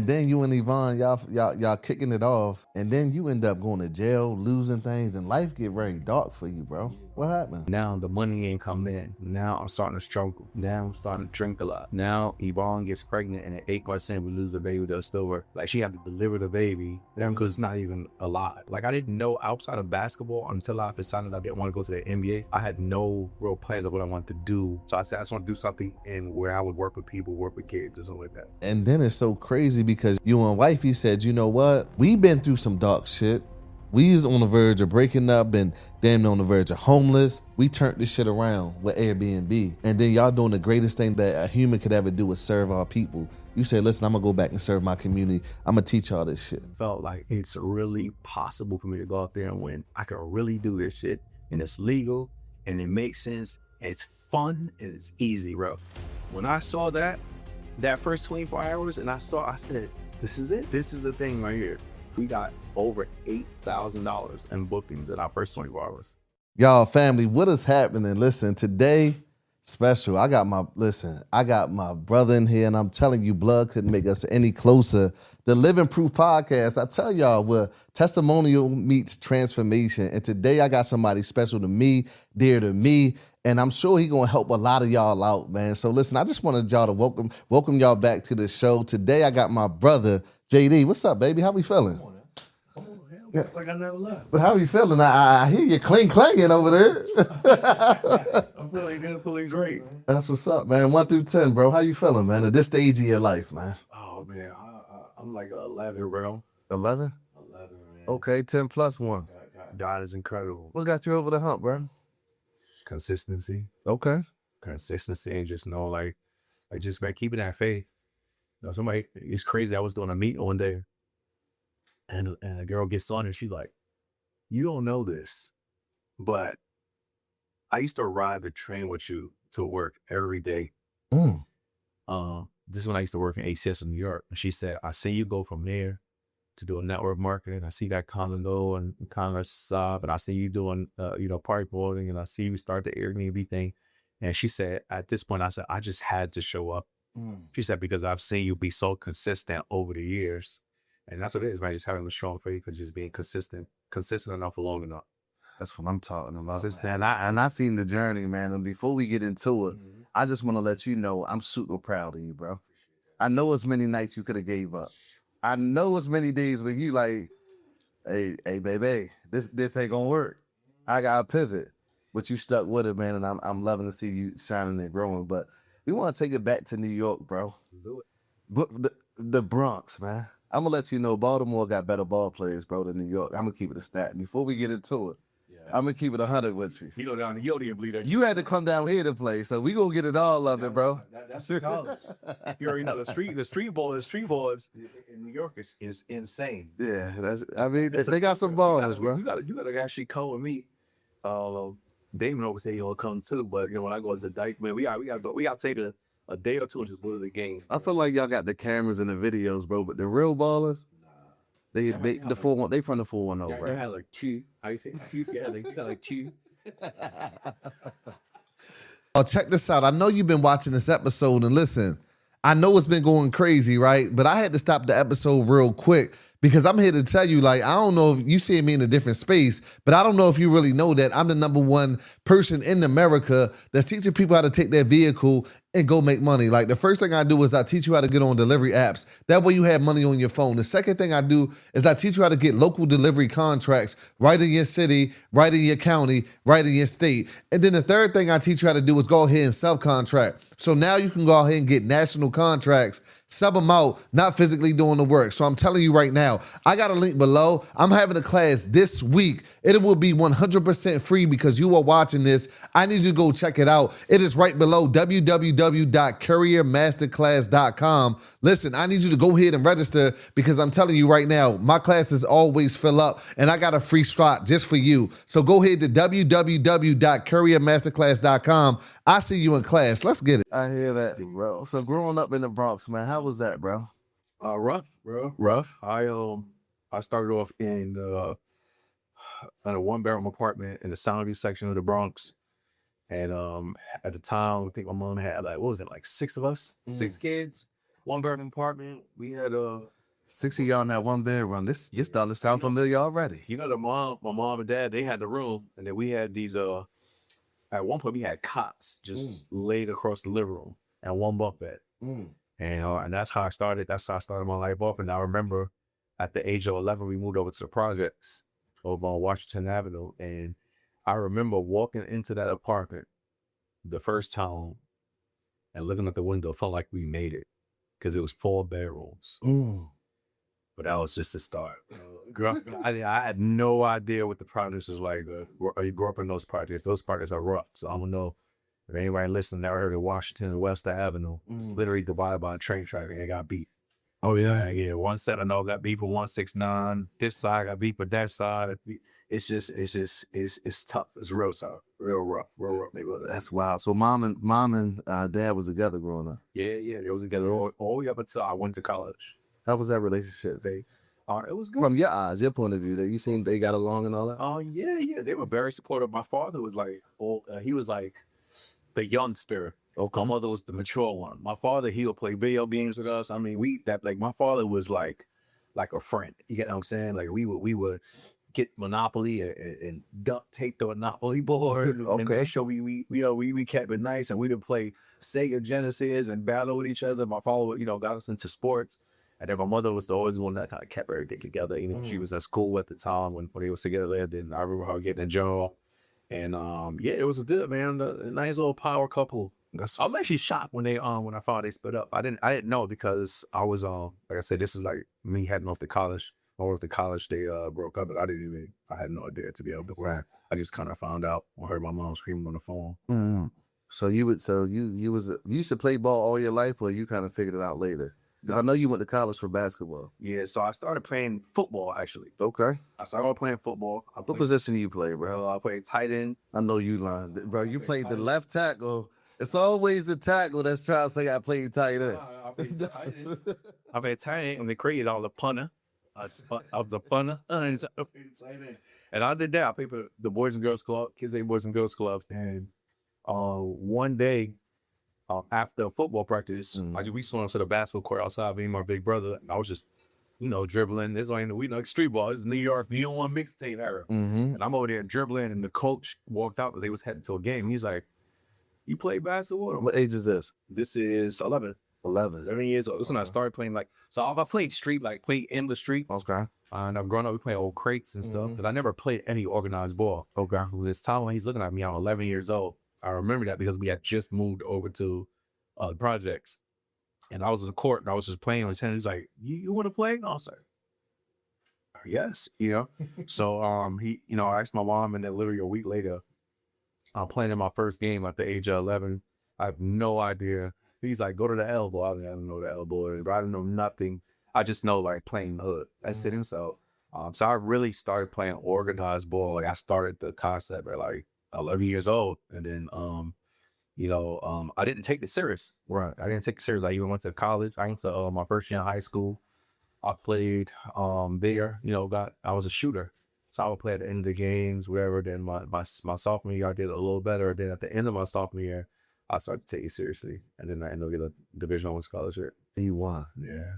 And then you and Yvonne, y'all kicking it off, and then you end up going to jail, losing things, and life get very dark for you, bro. What happened? Now the money ain't coming in. Now I'm starting to struggle. Now I'm starting to drink a lot. Now Yvonne gets pregnant, and at 8% we lose the baby to a stillbirth. Like, she had to deliver the baby, then because it's not even alive. Like, I didn't know outside of basketball until I decided I didn't want to go to the NBA. I had no real plans of what I wanted to do. So I said I just want to do something in where I would work with people, work with kids, or something like that. And then it's so crazy because you and wifey said, you know what? We've been through some dark shit. We was on the verge of breaking up and damn near on the verge of homeless. We turned this shit around with Airbnb. And then y'all doing the greatest thing that a human could ever do is serve our people. You say, listen, I'm gonna go back and serve my community. I'm gonna teach y'all this shit. Felt like it's really possible for me to go out there and win. I can really do this shit, and it's legal, and it makes sense, and it's fun, and it's easy, bro. When I saw that first 24 hours, and I said, this is it. This is the thing right here. We got over $8,000 in bookings in our first 24 hours. Y'all, family, what is happening? Listen, today, special. I got my brother in here, and I'm telling you, blood couldn't make us any closer. The Living Proof Podcast, I tell y'all, where testimonial meets transformation. And today I got somebody special to me, dear to me, and I'm sure he gonna help a lot of y'all out, man. So listen, I just wanted y'all to welcome y'all back to the show. Today I got my brother, JD. What's up, baby? How we feeling? Like I never left. But how you feeling? I hear you clanging over there. I'm feeling good, feeling great. That's what's up, man. 1 through 10, bro. How you feeling, man? At this stage of your life, man. Oh man, I'm like 11, bro. 11? 11, man. Okay, 10 plus 1. God is incredible. What got you over the hump, bro? Consistency, Okay. and just know, like just by keeping that faith. You know, somebody, it's crazy. I was doing a meet one day, and a girl gets on and she's like, "You don't know this, but I used to ride the train with you to work every day." This is when I used to work in ACS in New York. And she said, "I see you go from there to do a network marketing. I see that kind of go and kind of stop. And I see you doing, party promoting. And I see you start the Airbnb thing." And she said, at this point, I said, I just had to show up. She said, because I've seen you be so consistent over the years. And that's what it is, man. Just having a strong faith and just being consistent enough for long enough. That's what I'm talking about. And I seen the journey, man. And before we get into it, I just want to let you know I'm super proud of you, bro. I know as many nights you could have gave up. I know as many days when you like, hey, baby, this ain't gonna work. I gotta pivot. But you stuck with it, man, and I'm loving to see you shining and growing. But we want to take it back to New York, bro. Do it. But the Bronx, man. I'm gonna let you know Baltimore got better ball players, bro, than New York. I'm gonna keep it a stat. Before we get into it, I'm gonna keep it 100 with you. You go down, you don't even believe that. You had to come down here to play, so we gonna get it all of it, bro. That's the college. You already know the street boys in New York is insane. Yeah, they got some ballers, bro. You gotta actually come with me. Damon always say he'll come too, but when I go to the Dyke, man, we got to take a day or two and just go to the game. I feel like y'all got the cameras and the videos, bro, but the real ballers, they from the 410, bro. They had like 2. How you say 2? Yeah, they got like 2. Oh, check this out. I know you've been watching this episode, and listen, I know it's been going crazy, right? But I had to stop the episode real quick because I'm here to tell you, like, I don't know if you see me in a different space, but I don't know if you really know that I'm the #1 person in America that's teaching people how to take their vehicle and go make money. Like, the first thing I do is I teach you how to get on delivery apps. That way you have money on your phone. The second thing I do is I teach you how to get local delivery contracts right in your city, right in your county, right in your state. And then the third thing I teach you how to do is go ahead and subcontract. So now you can go ahead and get national contracts, sub them out, not physically doing the work. So I'm telling you right now, I got a link below. I'm having a class this week. It will be 100% free because you are watching this. I need you to go check it out. It is right below www.careermasterclass.com. Listen, I need you to go ahead and register because I'm telling you right now, my classes always fill up and I got a free spot just for you. So go ahead to www.careermasterclass.com. I see you in class. Let's get it. I hear that, bro. So growing up in the Bronx, man, how was that, bro? Rough, bro. Rough. I started off in a 1-bedroom apartment in the Soundview section of the Bronx. And at the time, I think my mom had like 6 of us, 6 kids. one-bedroom apartment. We had 6 of y'all in that one bedroom. This starting to sound familiar already. you know, my mom and dad, they had the room, and then we had these at one point we had cots just laid across the living room and one bunk bed. And that's how I started. That's how I started my life up. And I remember at the age of 11, we moved over to the projects over on Washington Avenue. And I remember walking into that apartment the first time and looking at the window, felt like we made it because it was 4 bedrooms. But that was just the start. I had no idea what the projects was like. You grew up in those projects. Those projects are rough. So I don't know if anybody listening never heard of Washington and West Avenue. It's literally divided by a train track and it got beat. Oh yeah. Yeah, one set I know got beat for 169. This side got beat for that side. It's tough. It's real tough. Real rough neighborhood. That's wild. So mom and dad was together growing up. Yeah. They was together all the way up until I went to college. How was that relationship? It was good. From your eyes, your point of view, that you seen they got along and all that? Oh, yeah. They were very supportive. My father was like, he was like the youngster. Okay. My mother was the mature one. My father, he would play video games with us. I mean, my father was like a friend. You get what I'm saying? Like we would get Monopoly and duct tape the Monopoly board. Okay. And make sure we kept it nice, and we would play Sega Genesis and battle with each other. My father, got us into sports. And then my mother was always the one that kind of kept everything together. She was at school at the time when they was together. Then I remember her getting a job. And it was good, man. A nice little power couple. I was actually shocked when I found they split up. I didn't know because I was like I said, this is like me heading off to college. Or after college they broke up, but I had no idea, to be able to. Right. I just kind of found out or heard my mom screaming on the phone. So you used to play ball all your life, or you kind of figured it out later? I know you went to college for basketball. Yeah, so I started playing football, actually. Okay. I started playing football. What position do you play, bro? I played tight end. I know you lying. Bro, you played the left tackle. It's always the tackle that's trying to say I played tight end. I played tight end, and they created all the punter. I was a punter. And I did that. I played for the Boys and Girls Club, Kids Day Boys and Girls Club. And one day, after football practice, we swung to the basketball court outside, me and my big brother. I was just, dribbling. This ain't, we know street ball. It's New York, you don't want mixtape era. And I'm over there dribbling, and the coach walked out because they was heading to a game. He's like, "You play basketball?" What age is this? This is 11. 11 years old. This is when I started playing so if I played street, played in the streets. Okay. And I've grown up, we playing old crates and stuff, but I never played any organized ball. Okay. This time when he's looking at me, I'm 11 years old. I remember that because we had just moved over to the projects, and I was in the court and I was just playing with him. He's like, "You want to play?" And I was like, "Yes," So he, I asked my mom, and then literally a week later, I'm playing in my first game at the age of 11. I have no idea. He's like, "Go to the elbow." I didn't know the elbow, but I didn't know nothing. I just know playing the hood. That's it. So I really started playing organized ball. I started the concept at 11 years old, and then I didn't take it serious. Right. I didn't take it serious. I even went to college. I went to my first year in high school. I played there. I was a shooter, so I would play at the end of the games, whatever. Then my sophomore year, I did a little better. Then at the end of my sophomore year, I started to take it seriously, and then I ended up getting a Division I scholarship. D1. Yeah.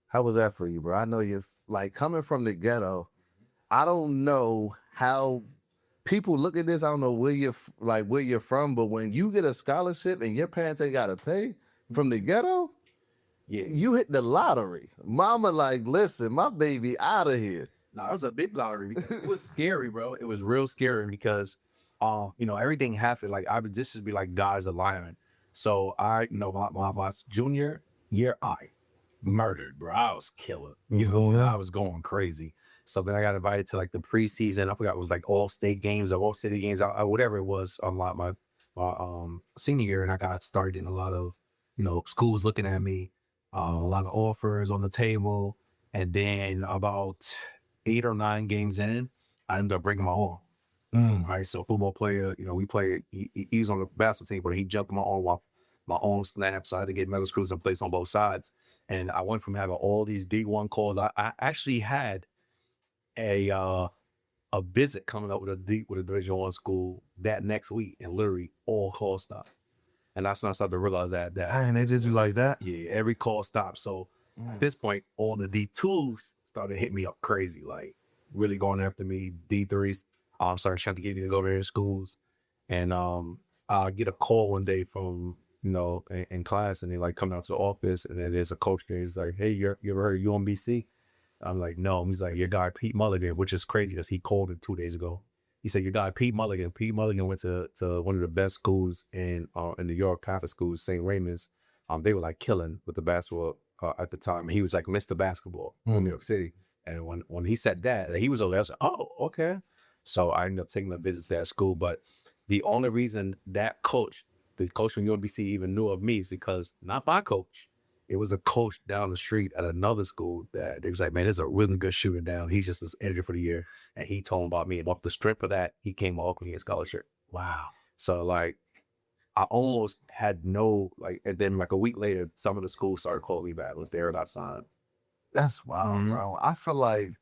How was that for you, bro? I know you're coming from the ghetto. I don't know how people look at this. I don't know where you're from, but when you get a scholarship and your parents ain't got to pay from the ghetto, Yeah. You hit the lottery. Mama listen, my baby out of here. No, it was a big lottery. It was scary, bro. It was real scary because, everything happened. This would be God's alignment. So I, my junior year, I murdered, bro. I was killing. I was going crazy. So then I got invited to the preseason. I forgot it was all state games or all city games, whatever it was. On my senior year, and I got started in a lot of, schools looking at me, a lot of offers on the table, and then about 8 or 9 games in, I ended up breaking my arm. Right, so football player, we played. He's on the basketball team, but he jumped my arm snap, so I had to get metal screws in place on both sides. And I went from having all these D1 calls. I actually had a visit coming up with a Division I school that next week, and literally all calls stopped. And that's when I started to realize that Dang, they did you like that? yeah, every call stopped. So at this point, all the D2s started hitting me up crazy, like really going after me. D3s, started trying to get me to go to their schools. And I get a call one day from, in class, and they like come down to the office, and then there's a coach there. He's like, hey, you ever heard of UMBC? I'm like, no. He's like, your guy Pete Mulligan, which is crazy because he called it 2 days ago. He said, your guy Pete Mulligan. Pete Mulligan went to one of the best schools in New York, Catholic schools, St. Raymond's. They were like killing with the basketball at the time. He was like Mr. Basketball in New York City. And when he said that, he was over there, I was like, oh, okay. So I ended up taking a visit to that school. But the only reason that coach, the coach from UMBC, even knew of me is because not my coach. It was a coach down the street at another school that they was like, man, there's a really good shooter down. He just was injured for the year. And he told him about me. And off the strength of that, he came to Oakland, he had scholarship. Wow. So like, I almost had and then like a week later, some of the schools started calling me back. It was there and I signed. That's wild, bro. I feel like,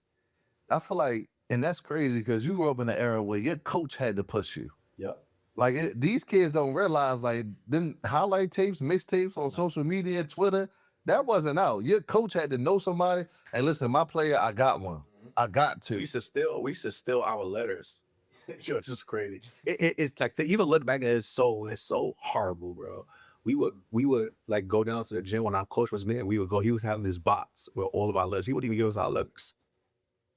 and that's crazy because you grew up in an era where your coach had to push you. Yep. Like these kids don't realize like them highlight tapes, mixtapes on social media, Twitter, that wasn't out. Your coach had to know somebody. Hey, listen, my player, I got one. I got to. We used to steal our letters. Yo, it's just crazy. It's like to even look back at it, it's so horrible, bro. We would like go down to the gym when our coach was there. We would go. He was having this box with all of our letters. He wouldn't even give us our letters.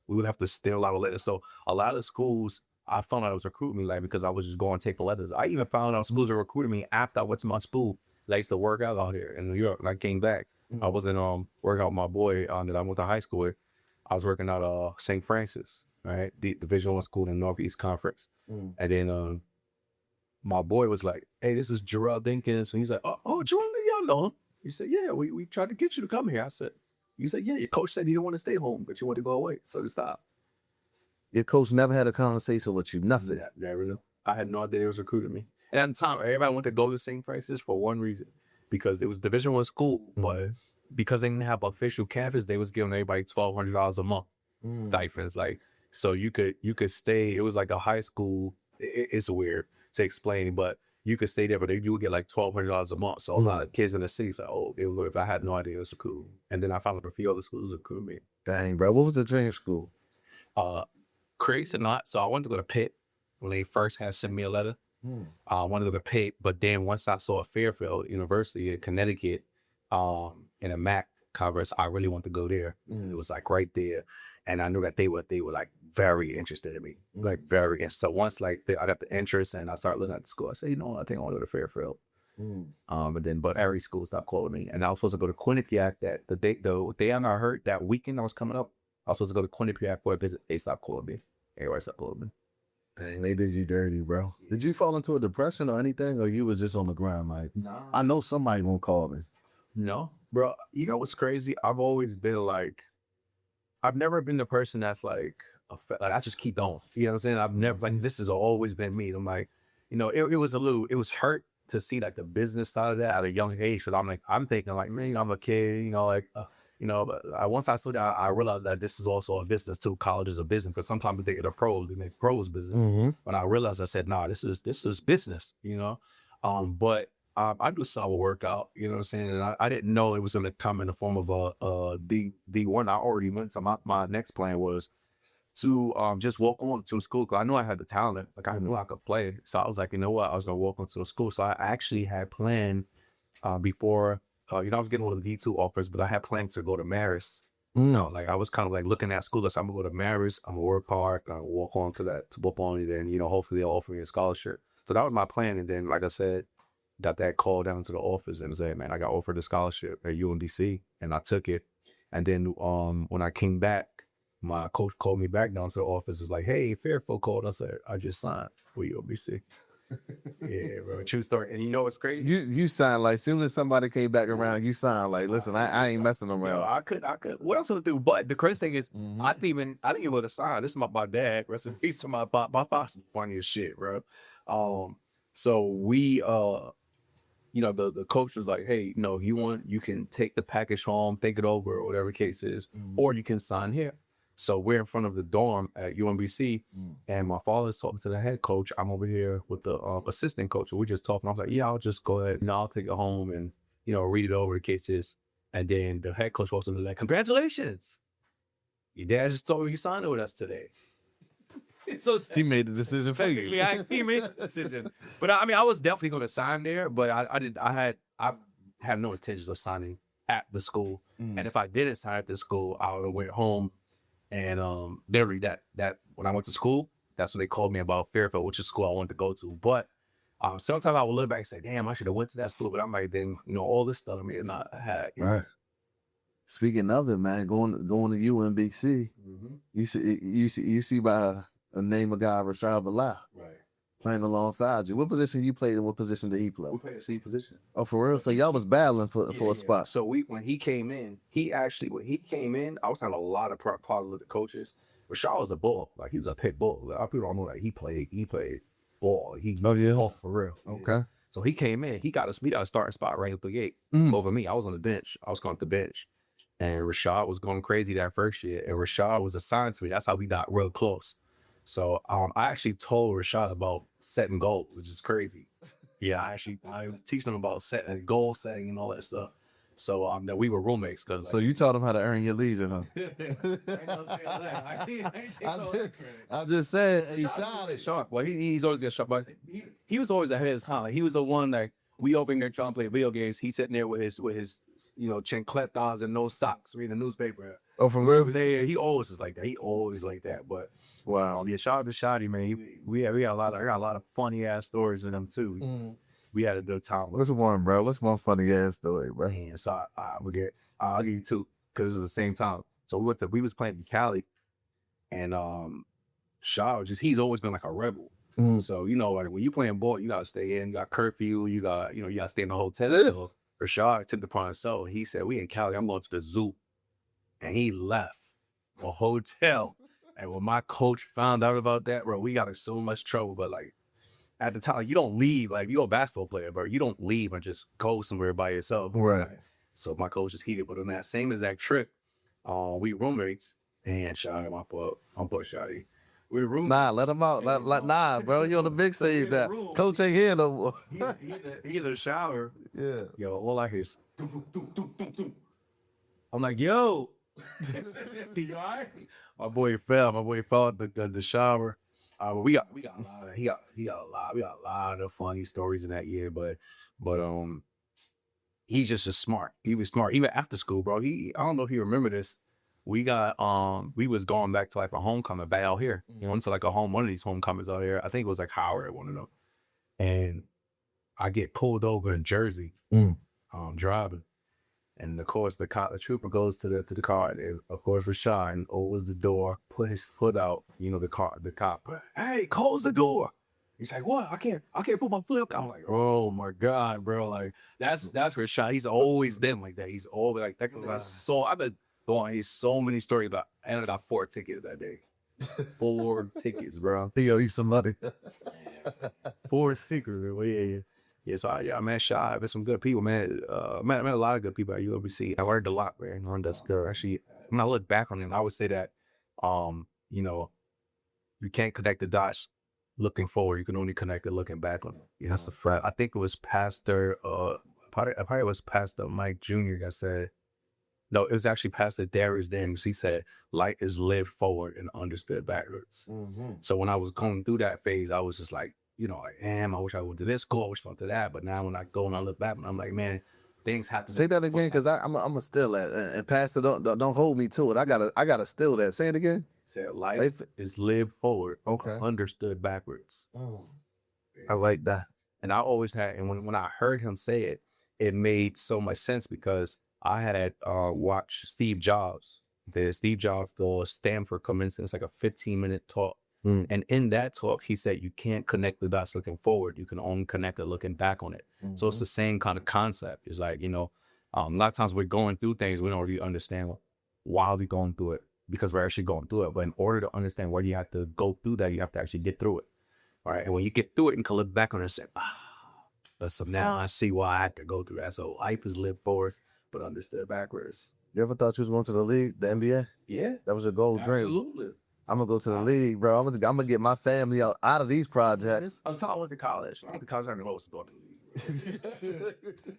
We would have to steal our letters. So a lot of schools, I found out it was recruiting me like because I was just going to take the letters. I even found out schools were recruiting me after I went to my school. I used to work out here in New York. And I came back. I wasn't working out with my boy that I went to high school with. I was working out St. Francis, right? The Division I school in the Northeast Conference. And then my boy was like, hey, this is Jerrell Dinkins. And he's like, oh, Jerrell, y'all know him. He said, yeah, we tried to get you to come here. I said, you said, yeah, your coach said you didn't want to stay home, but you want to go away. So to stop. Your coach never had a conversation with you, nothing. Never knew. I had no idea they was recruiting me. And at the time, everybody went to go to St. Francis for one reason, because it was Division I school, but because they didn't have official campus, they was giving everybody $1,200 a month stipends. Like, so you could stay. It was like a high school. It's weird to explain, but you could stay there, but you would get like $1,200 a month. So a lot of kids in the city like, oh, if I had no idea, it was cool. And then I found out a few other schools that recruited me. Dang, bro. What was the dream school? Crazy or not, so I wanted to go to Pitt when they first had sent me a letter. I wanted to go to Pitt, but then once I saw Fairfield University in Connecticut in a MAC conference, I really wanted to go there. It was like right there, and I knew that they were like very interested in me, like very interested. So once like I got the interest and I started looking at the school, I said, I think I want to go to Fairfield. But every school stopped calling me, and I was supposed to go to Quinnipiac the day I heard that weekend I was coming up. I was supposed to go to Quinnipiac for a visit. They stopped calling me. Everybody stopped calling me. Dang, they did you dirty, bro. Did you fall into a depression or anything, or you was just on the grind? Like, No. I know somebody won't call me. No, bro. You know what's crazy? I've always been like, I've never been the person that's like I just keep going. You know what I'm saying? I've never like this has always been me. I'm like, it was hurt to see like the business side of that at a young age. But I'm thinking like, man, I'm a kid. But once I saw that, I realized that this is also a business too. College is a business, because sometimes they think they're pros, they make pros business. When I realized, I said, nah, this is business, But I do summer workout, you know what I'm saying? And I didn't know it was going to come in the form of a D1. I already went. So my next plan was to just walk on to school, because I knew I had the talent. Like I knew I could play. So I was like, you know what? I was going to walk onto the school. So I actually had planned before. I was getting all the D2 offers, but I had plans to go to Marist. Like I was kind of like looking at school. So I'm gonna go to Marist. I'm gonna work hard. I'm gonna walk on to that to football, and then hopefully they'll offer me a scholarship. So that was my plan. And then, like I said, got that call down to the office and said, man, I got offered a scholarship at UMDC, and I took it. And then when I came back, my coach called me back down to the office. It's like, hey, Fairfield called. I said, I just signed with UMDC. Yeah, bro, true story. And you know what's crazy? You sound like, soon as somebody came back around, you sound like, listen, I ain't messing around. Yo, I could. What else would I do? But the crazy thing is, I didn't even want to sign. This is my dad. Rest in peace to my pops. Funny as shit, bro. So we, the coach was like, hey, you can take the package home, think it over, or whatever the case is, or you can sign here. So we're in front of the dorm at UMBC, and my father's talking to the head coach. I'm over here with the assistant coach, and we're just talking. I was like, yeah, I'll just go ahead and I'll take it home and, read it over the cases. And then the head coach walks in and like, congratulations. Your dad just told me you signed with us today. So He made the decision for you. he made the decision. But I was definitely going to sign there, but I had no intentions of signing at the school. And if I didn't sign at the school, I would have went home. And literally that when I went to school, that's when they called me about Fairfield, which is school I wanted to go to. But sometimes I would look back and say, damn, I should have went to that school. But I'm like, then all this stuff I may not have. Right. Speaking of it, man, going to UMBC, you see by a name of guy Rashad Bilal, Right. playing alongside you. What position you played and what position did he play? We played the same position. Oh, for real? So y'all was battling for a spot. So when he came in, I was having a lot of problems with the coaches. Rashad was a bull. Like, he was a pit bull. Like, people don't know that he played ball. Off for real. Okay. So he came in, he got a starting spot right at the gate over me. I was on the bench. I was going to the bench. And Rashad was going crazy that first year. And Rashad was assigned to me. That's how we got real close. So I actually told Rashad about setting goals, which is crazy. Yeah, I teach them about setting goal setting and all that stuff. So that we were roommates. So you taught him how to earn your leisure, huh? I just said he shot it. Sharp. Well, he's always got sharp, but he was always ahead of his time. Like, he was the one that we over there trying to play video games. He's sitting there with his chancletas and no socks, reading the newspaper. Oh, from where? He always is like that. He always like that. But wow, yeah, shout out to Shotty, man. We got a lot of funny ass stories in them too. We had a good time. What's one, bro? What's one funny ass story, bro? Man, so I'll give you two because it was the same time. So we was playing in Cali, and Shaw he's always been like a rebel. So like when you playing ball, you gotta stay in. You got curfew. You got to stay in the hotel. Rashad took the upon himself. He said, "We in Cali. I'm going to the zoo," and he left the hotel. And when my coach found out about that, bro, we got in so much trouble. But like at the time, you don't leave. Like, you're a basketball player, bro. You don't leave and just go somewhere by yourself. Right. So my coach just heated. But on that same exact trip, we roommates. And Shotty, I'm put Shotty. We roommates. Nah, let him out. Nah, bro, you on the big stage now. Coach ain't here no more. He in the shower. Yeah. Yo, all I hear is, I'm like, yo. You all right? My boy fell in the shower. We got a lot of funny stories in that year, but he's just as smart. He was smart even after school, bro. I don't know if you remember this. We was going back to like a homecoming back out here. To like one of these homecomings out here. I think it was like Howard, one of them. And I get pulled over in Jersey, driving. And of course, the trooper goes to the car, and of course, Rashad opens the door, put his foot out. The cop, hey, close the door. He's like, what? I can't put my foot up. I'm like, oh my God, bro. Like, that's Rashad. He's always been like that. He's always like that. I've been throwing so many stories about. I ended up 4 tickets that day. 4 tickets, bro. He owe you some money. 4 tickets, bro. Yeah. Yeah, so man, Shy, there's some good people, man. Met a lot of good people at UMBC. I learned a lot, man. That's good. Actually, when I look back on it, I would say that, you can't connect the dots looking forward. You can only connect it looking back on it. Yeah, that's a fact. I think it was Pastor, probably was Pastor Mike Jr. that said, no, it was actually Pastor Darius Daniels. He said, light is lived forward and understood backwards. So when I was going through that phase, I was just like, damn, I wish I went to this school, I wish I went to that. But now when I go and I look back, I'm like, man, things happen. Say that again, because I'm gonna steal that. And Pastor, don't hold me to it. I gotta steal that. Say it again. Say life is lived forward, okay, understood backwards. I like that. And I always had, and when I heard him say it, it made so much sense because I had watched Steve Jobs, the Steve Jobs Stanford Commencement. It's like a 15-minute talk. And in that talk, he said, you can't connect the dots looking forward. You can only connect it looking back on it. So it's the same kind of concept. It's like, a lot of times we're going through things, we don't really understand why we're going through it because we're actually going through it. But in order to understand why you have to go through that, you have to actually get through it. All right. And when you get through it, you can look back on it and say, so now I see why I had to go through that. So life is lived forward, but understood backwards. You ever thought you was going to the league, the NBA? Yeah, That was your goal dream. absolutely. I'm gonna go to the league, bro. I'm gonna get my family out of these projects. Until I went to college. I went to college, I didn't know what was going to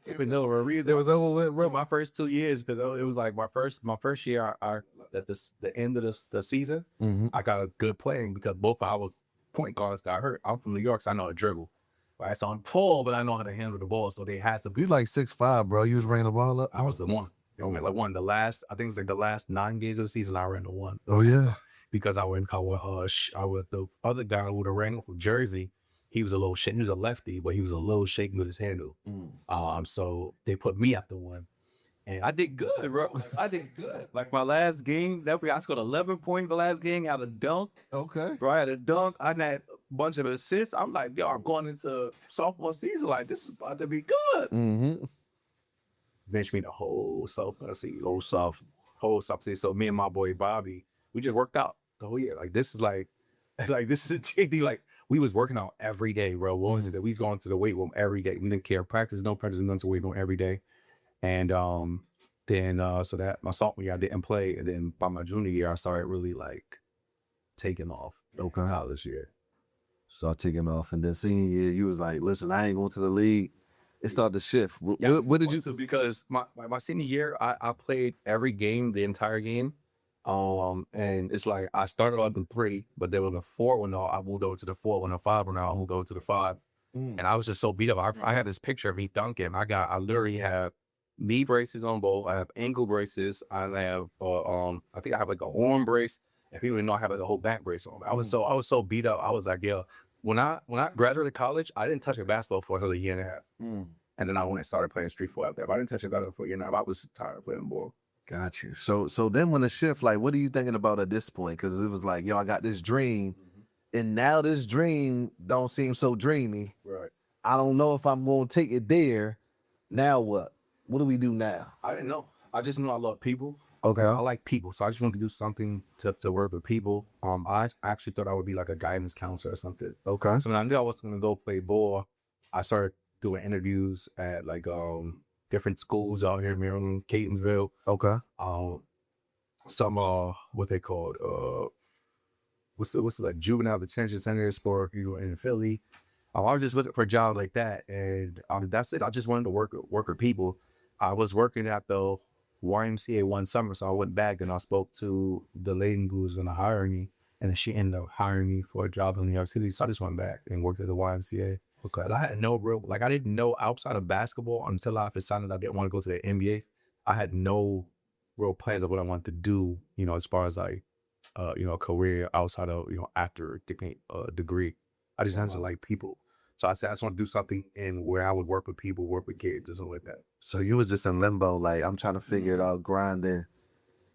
Even though It was over with, bro. my first 2 years, because it was like my first year, I at the end of the season, I got a good playing because both of our point guards got hurt. I'm from New York, so I know how to dribble. Right, so I'm tall, but I know how to handle the ball. So they had to be. You like 6'5", bro. You was bringing the ball up. I was the one. Like one of the last. I think it was like the last 9 games of the season. I ran the one. Oh yeah. Because I went. I was the other guy who would have ran from Jersey. He was a little shaky. He was a lefty, but he was a little shaky with his handle. So they put me at the one. And I did good, bro. I did good. Like my last game, I scored 11 points the last game out of dunk. Okay. Bro, I had a dunk. I had a bunch of assists. I'm like, yo, I'm going into sophomore season. Like, this is about to be good. Bench me the whole sophomore season, whole sophomore season. So me and my boy Bobby, we just worked out the whole year. Like, this is this is a JD. Like, we was working out every day, bro. What was it that we was going to the weight room every day? We didn't care. Practice, no practice, nothing to weight room every day. And then so that my sophomore year I didn't play, and then by my junior year I started really like taking off. Okay. College year. Start taking off, and then senior year, you was like, "Listen, I ain't going to the league." It started to shift. What did you? Because my senior year, I played every game, the entire game. And it's like I started on the 3, but there was a 4 when I moved over to the 4, when a 5 when I moved over to the 5. And I was just so beat up. I had this picture of me dunking. I literally have knee braces on both. I have ankle braces. I have I think I have like a arm brace. And people didn't know I have like a whole back brace on. I was so beat up. I was like, yo, when I graduated college, I didn't touch a basketball for a year and a half. And then I went and started playing street football out there. But I didn't touch a basketball for a year and a half. I was tired of playing ball. Got you. So then when the shift, like, what are you thinking about at this point? Because it was like, yo, I got this dream, and now this dream don't seem so dreamy. Right. I don't know if I'm going to take it there. Now what? What do we do now? I didn't know. I just knew I love people. Okay. I like people, so I just wanted to do something to work with people. I actually thought I would be like a guidance counselor or something. Okay. So when I knew I was going to go play ball, I started doing interviews at like different schools out here in Maryland, Catonsville. Okay. Some what they called what's it like juvenile detention centers for people in Philly. I was just looking for a job like that, and that's it. I just wanted to work with people. I was working at the YMCA one summer, so I went back and I spoke to the lady who was going to hire me, and then she ended up hiring me for a job in New York City. So I just went back and worked at the YMCA. Because I had no real, like I didn't know outside of basketball until I decided I didn't want to go to the NBA. I had no real plans of what I wanted to do, as far as like, a career outside of, after degree. I just had to like people. So I said, I just want to do something where I would work with people, work with kids, or something like that. So you was just in limbo, like, I'm trying to figure it out, grinding,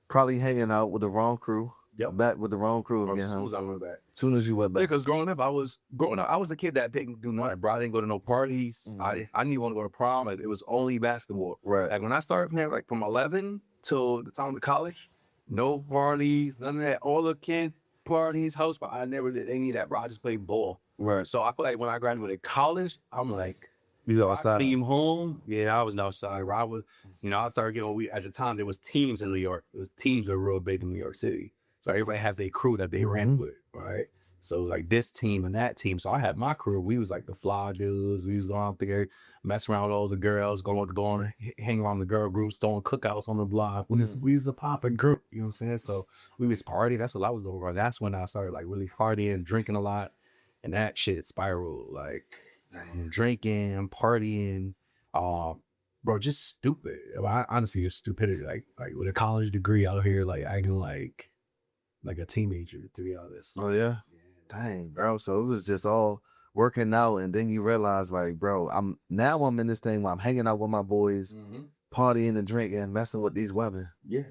probably hanging out with the wrong crew. Yep. Back with the wrong crew again. As soon as I went back. As soon as you went back. Because growing up, I was the kid that didn't do nothing, bro. I didn't go to no parties. I didn't even want to go to prom. Like, it was only basketball. Right. Like when I started playing, like from 11 till the time of college, no parties, none of that. All the kid parties, house, but I never did any of that, bro. I just played ball. Right. So I feel like when I graduated college, I'm like, you go outside. I came home. Yeah, I was outside. Bro. I was, I started getting. At the time, there was teams in New York. It was teams that were real big in New York City. So everybody had their crew that they ran with, right? So it was like this team and that team. So I had my crew. We was like the fly dudes. We was going out there, messing around with all the girls, going, hang around the girl groups, throwing cookouts on the block. We was a popping group, you know what I'm saying? So we was partying. That's what I was doing. That's when I started like really partying, drinking a lot, and that shit spiraled. Like drinking, partying, bro, just stupid. Honestly, it's stupidity. Like with a college degree out here, like acting like a teenager, to be honest. Oh yeah? Dang, bro. So it was just all working out, and then you realize, like, bro, I'm in this thing where I'm hanging out with my boys, partying and drinking, messing with these women. Yeah.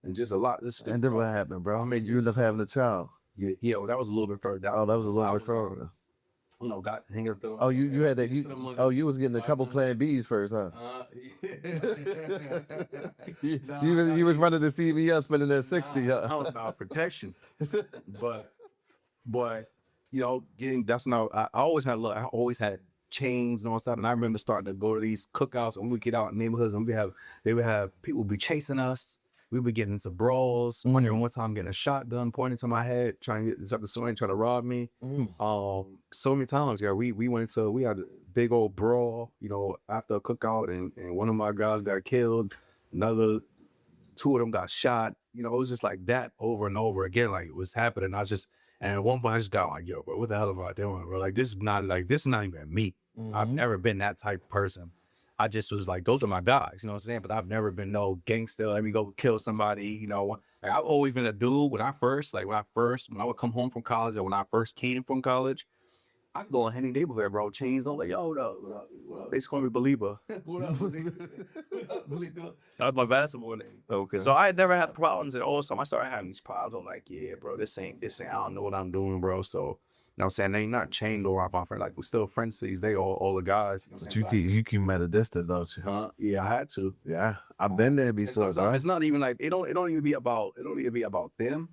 And just a lot. And then what happened, bro? I mean, you ended up having a child. Yeah, well, that was a little bit further down. Oh, that was a little bit further. Got hang up though. Oh, you had that. You was getting a couple Plan Bs first, huh? You was running the CVS, spending that 60. I was about protection, but that's not. I always had I always had chains and all stuff, and I remember starting to go to these cookouts, and we would get out in neighborhoods, and they would have people be chasing us. we would get into brawls. Wondering one time getting a shotgun pointed to my head, trying to get this up to somebody trying to rob me. So many times, yeah. We had a big old brawl, you know, after a cookout, and one of my guys got killed. Another 2 of them got shot. You know, it was just like that over and over again. Like it was happening. And at one point I just got like, yo, bro, what the hell am I doing, bro? Like this is not even me. I've never been that type of person. I just was like, those are my guys, you know what I'm saying? But I've never been no gangster. Let me go kill somebody, you know. Like I've always been a dude. When I would come home from college, or when I first came from college, I could go in any neighborhood, bro. Chains on, like, yo, what up? They just call me Believer. What up, Believer? That was my basketball name. Okay. So I had never had problems at all. So I started having these problems. I'm like, yeah, bro, this ain't, I don't know what I'm doing, bro. So, you know what I'm saying? They not chained or my friend. Like, we're still friends to these days, all the guys. You know But you keep them at a distance, don't you? Yeah, I had to. Yeah, I've been there before, right? It's not even like, it don't even be about them.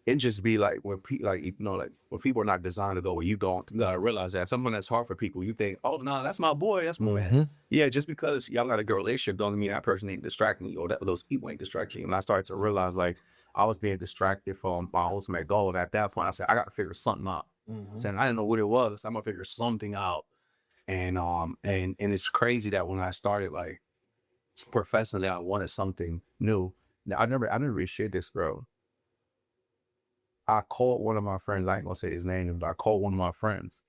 It just be like when people, like, you know, like when people are not designed to go where you don't, you gotta realize that something that's hard for people. You think, oh no, that's my boy, that's my man. Yeah, just because y'all got a good relationship don't mean that person ain't distracting you, or that those people ain't distracting you. And I started to realize like I was being distracted from my ultimate goal. And at that point, I said I got to figure something out. Saying I didn't know what it was. I'm gonna figure something out. And it's crazy that when I started like professionally, I wanted something new. Now I never really shared this, bro. I called one of my friends. I ain't gonna say his name, but I called one of my friends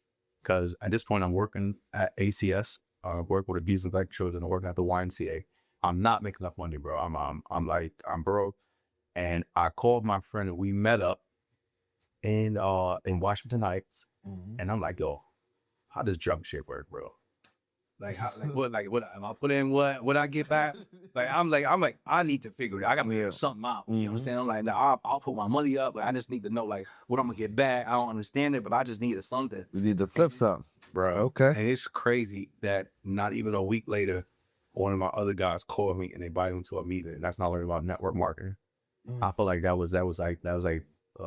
because at this point I'm working at ACS. I work with abuse and neglect children. I'm working at the YMCA. I'm not making enough money, bro. I'm broke. And I called my friend and we met up in Washington Heights. And I'm like, yo, how does drug shit work, bro? Like, what am I put in? What I get back? I'm like, I need to figure it out. I got to figure something out. You know what I'm saying? I'm like, nah, I'll put my money up. Like, I just need to know like what I'm gonna get back. I don't understand it, but I just needed something. You need to flip something, bro. Okay. And it's crazy that not even a week later, one of my other guys called me and they invited him to a meeting. And that's not learning about network marketing. I feel like that was like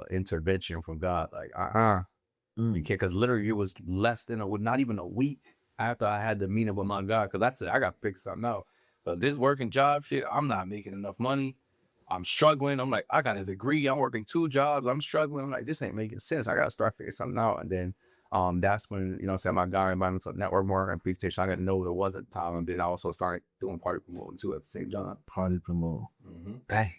intervention from God. Like, you can't, because literally it was less than not even a week after I had the meeting with my God, because I said I got to figure something out. But this working job shit, I'm not making enough money. I'm struggling. I'm like, I got a degree. I'm working 2 jobs. I'm struggling. I'm like, this ain't making sense. I got to start figuring something out. And then that's when, you know, say my guy invited me to a network marketing presentation. I didn't know what it was at the time. And then I also started doing party promoting too at the same time. Party promote. Dang.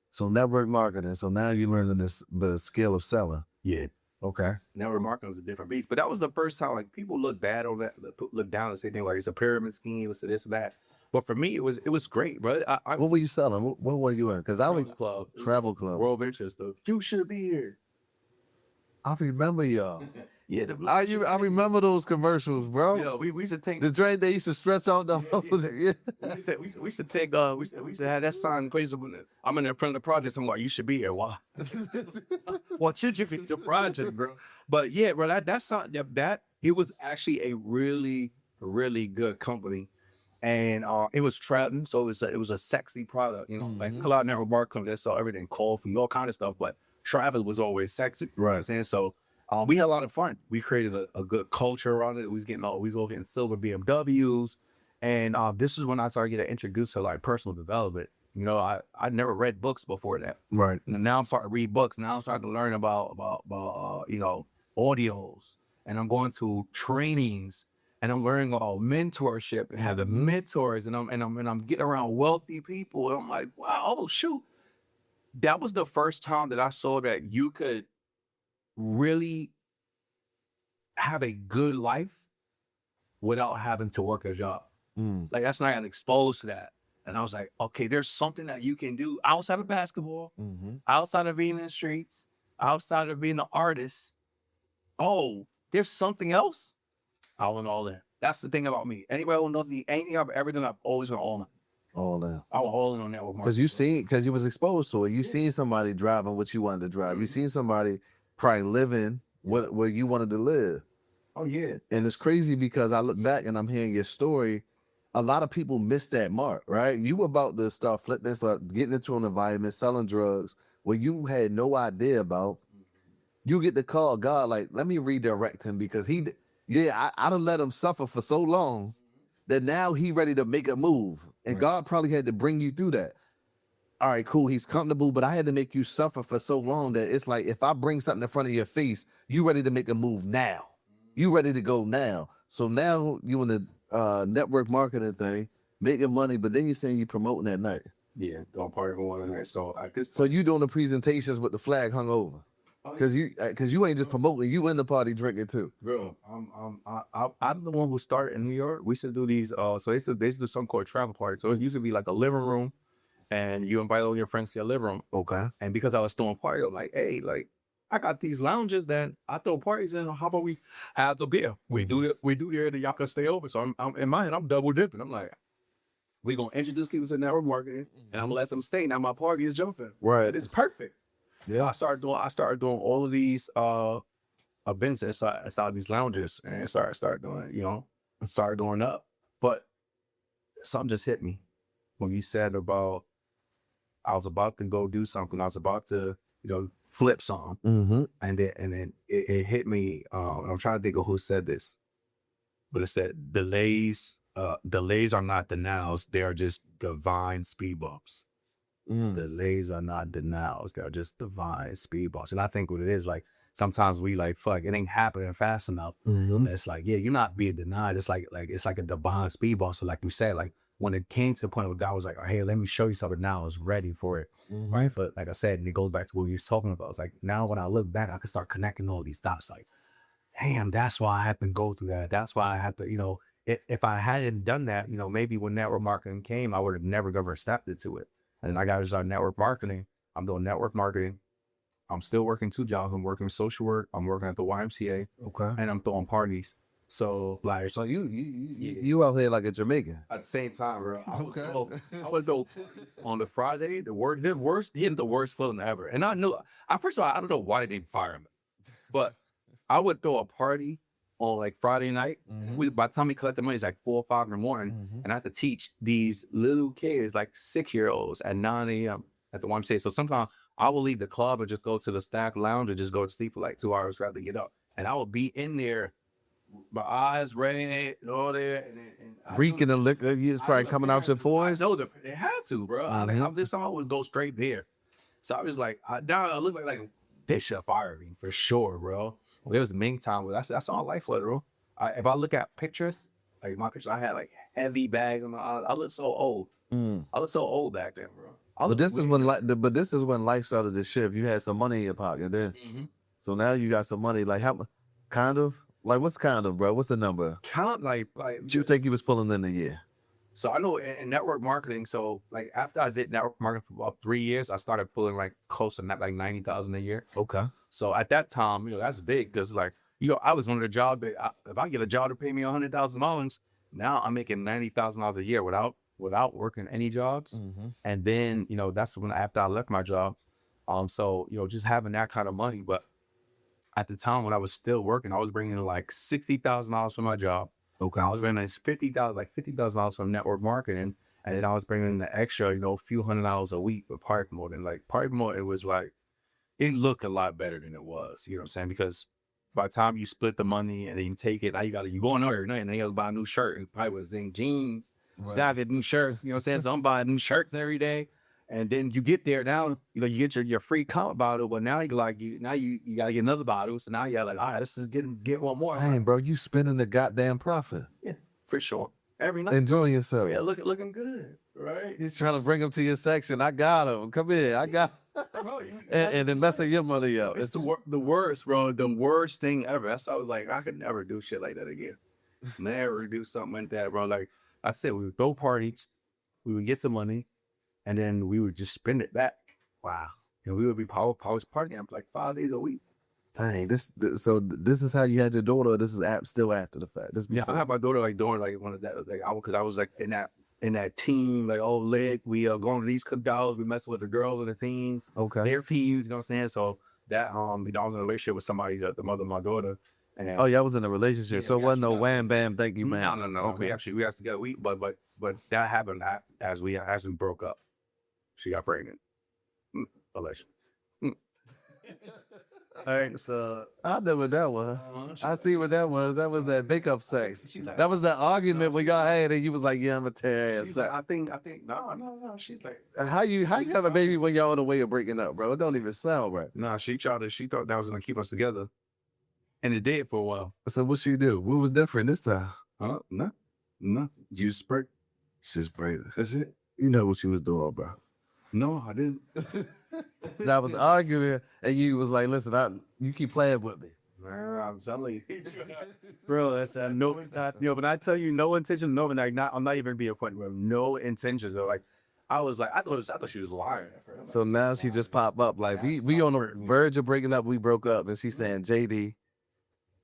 So network marketing. So now you're learning the skill of selling. Yeah. Okay. Network marketing was a different beast, but that was the first time like people look bad on that, look down and say things like it's a pyramid scheme, it's this or that. But for me, it was great, bro. What were you selling? What were you in? Because I was Travel Club, World Ventures stuff. You should be here. I remember y'all. Yeah, I remember those commercials, bro. Yeah, we used to take the drain. They used to stretch out the whole thing. Yeah. We used to take we used to have that sign crazy when I'm in front of the project. I'm like, you should be here. Why? Well, should you be the project, bro? But yeah, bro, that it was actually a really, really good company, and it was traveling, so it was a sexy product, you know, like Cloud Network Marketing. That saw everything, coffee, all kind of stuff, but travel was always sexy, right? And so. We had a lot of fun. We created a good culture around it. We was all getting silver BMWs. And this is when I started getting introduced to like personal development. You know, I never read books before that. Right. And now I'm starting to read books. Now I'm starting to learn about you know, audios. And I'm going to trainings and I'm learning about mentorship and having mentors and I'm getting around wealthy people. And I'm like, wow, oh shoot. That was the first time that I saw that you could really have a good life without having to work a job. Like that's not exposed to that. And I was like, okay, there's something that you can do outside of basketball, outside of being in the streets, outside of being an artist. Oh, there's something else. I went all in. That's the thing about me. Anybody will know anything I've ever done, I've always been all in. All in. I was all in on network marketing. Because you was exposed to it. You seen somebody driving what you wanted to drive. You seen somebody probably living where you wanted to live. Oh yeah. And it's crazy because I look back and I'm hearing your story. A lot of people miss that mark, right? You were about to start flipping, start getting into an environment, selling drugs where you had no idea about. You get the call, God, like, let me redirect him because I done let him suffer for so long that now he ready to make a move. And God probably had to bring you through that. all right, cool, he's comfortable, but I had to make you suffer for so long that it's like if I bring something in front of your face, you ready to make a move now. You ready to go now. So now you in the network marketing thing, making money, but then you're saying you promoting at night. Yeah, don't party for one night. So at this So you doing the presentations with the flag hung over. Cause you ain't just promoting, you in the party drinking too. bro, I'm the one who started in New York. We used to do these. So they used to do something called travel party. So it used to be like a living room, and you invite all your friends to your living room. Okay. And because I was throwing party, I'm like, hey, like I got these lounges that I throw parties in. How about we have the beer? We do it. We do there that y'all can stay over. So I'm in my head, I'm double dipping. I'm like, we gonna introduce people to network marketing, and I'm gonna let them stay. Now my party is jumping. Right. It's perfect. Yeah. I started doing all of these events and started these lounges and started doing up. But something just hit me when you said about I was about to go do something. I was about to, flip something. Mm-hmm. And then it hit me. I'm trying to think of who said this, but it said delays are not denials. They are just divine speed bumps. Delays are not denials. They're just divine speed bumps. And I think what it is, like, sometimes we like, fuck, it ain't happening fast enough. Mm-hmm. It's like, yeah, you're not being denied. It's like it's like a divine speed bump. So like you said, like when it came to the point where God was like, oh, hey, let me show you something now, I was ready for it. Mm-hmm. Right. But like I said, and it goes back to what you was talking about. It's like now when I look back, I can start connecting all these dots. Like, damn, that's why I had to go through that. That's why I had to, if I hadn't done that, maybe when network marketing came, I would have never ever stepped into it. And I got to start network marketing. I'm doing network marketing. I'm still working 2 jobs. I'm working social work. I'm working at the YMCA. Okay. And I'm throwing parties. So like, So you out here like a Jamaican. at the same time, bro. I Okay. would go on the Friday. He had the worst feeling ever. And I knew. First of all, I don't know why they didn't fire him, but I would throw a party on like Friday night. Mm-hmm. By the time we collect the money, it's like 4 or 5 in the morning, and I have to teach these little kids, like 6-year-olds, at 9 a.m. at the YMCA. So sometimes I will leave the club and just go to the stack lounge and just go to sleep for like 2 hours rather than get up. And I will be in there, my eyes red and all that, and Reeking the liquor, you was probably coming out your pores. I know they had to, bro. Mhm. This time I would go straight there. So I was like, now I look like they should fire me for sure, bro. There was many times where that's all life for it, bro. If I look at pictures, like my pictures, I had like heavy bags on my eyes. I look so old. I look so old back then, bro. But this is when life started to shift. You had some money in your pocket then. Mm-hmm. So now you got some money. Like how kind of? Like what's kind of, bro? What's the number? Count like What you think you was pulling in a year? So I know in network marketing. So like after I did network marketing for about 3 years, I started pulling like close to like 90,000 a year. Okay. So at that time, that's big because like I was one of the jobs that if I get a job to pay me $100,000, now I'm making $90,000 a year without working any jobs. Mm-hmm. And then that's when after I left my job, so just having that kind of money. But at the time when I was still working, I was bringing in like $60,000 from my job. Okay. I was bringing in $50,000 from network marketing, and then I was bringing in the extra, a few $100 a week with party promoting. Like party promoting, it was like it looked a lot better than it was. You know what I'm saying? Because by the time you split the money and then you take it, now you go in there every night and then you gotta buy a new shirt and probably with zinc jeans. Right. Now I get new shirts. You know what I'm saying? So I'm buying new shirts every day. And then you get there now, you get your free comp bottle, but now you gotta get another bottle. So now you're like, all right, let's just get one more. Dang, bro, you spending the goddamn profit. Yeah, for sure. Every night. Enjoying yourself. Yeah, looking good, right? He's trying to bring them to your section. I got them. Come in. I got. Bro, and then messing your money up. It's the worst, bro. The worst thing ever. That's why I was like, I could never do shit like that again. Never do something like that, bro. Like I said, we would throw parties, we would get some money, and then we would just spend it back. Wow. And we would be partying for like 5 days a week. Dang, this is how you had your daughter. Or this is still after the fact. Yeah, I had my daughter like doing like one of that, like because I was like in that team, like lit. We going to these cookouts. We mess with the girls and the teens. Okay. Their teams, you know what I'm saying? So that I was in a relationship with somebody, the mother of my daughter. And oh, yeah, I was in a relationship. Yeah, so it wasn't no wham bam, thank you, man. No. Okay. We got together. But that happened as we broke up. She got pregnant. Allegedly. All right, so I know what that was. I see what that was. That was that makeup sex. That was that argument when y'all had and you was like, yeah, I'm gonna tear her ass like, up. I think, no. She's like, How you have a baby when y'all on the way of breaking up, bro? It don't even sound right. nah, she thought that was gonna keep us together. And it did for a while. So what she do? What was different this time? No. You sprayed. She's sprayed. That's it. You know what she was doing, bro. No, I didn't. I was arguing and you was like, listen, you keep playing with me. I'm telling you, bro. That's no. But I tell you, no intention. No, like I'm not even being funny. Bro. No intentions. Like I thought she was lying. So now she just pop up like we on the verge of breaking up. We broke up, and she's saying, "JD,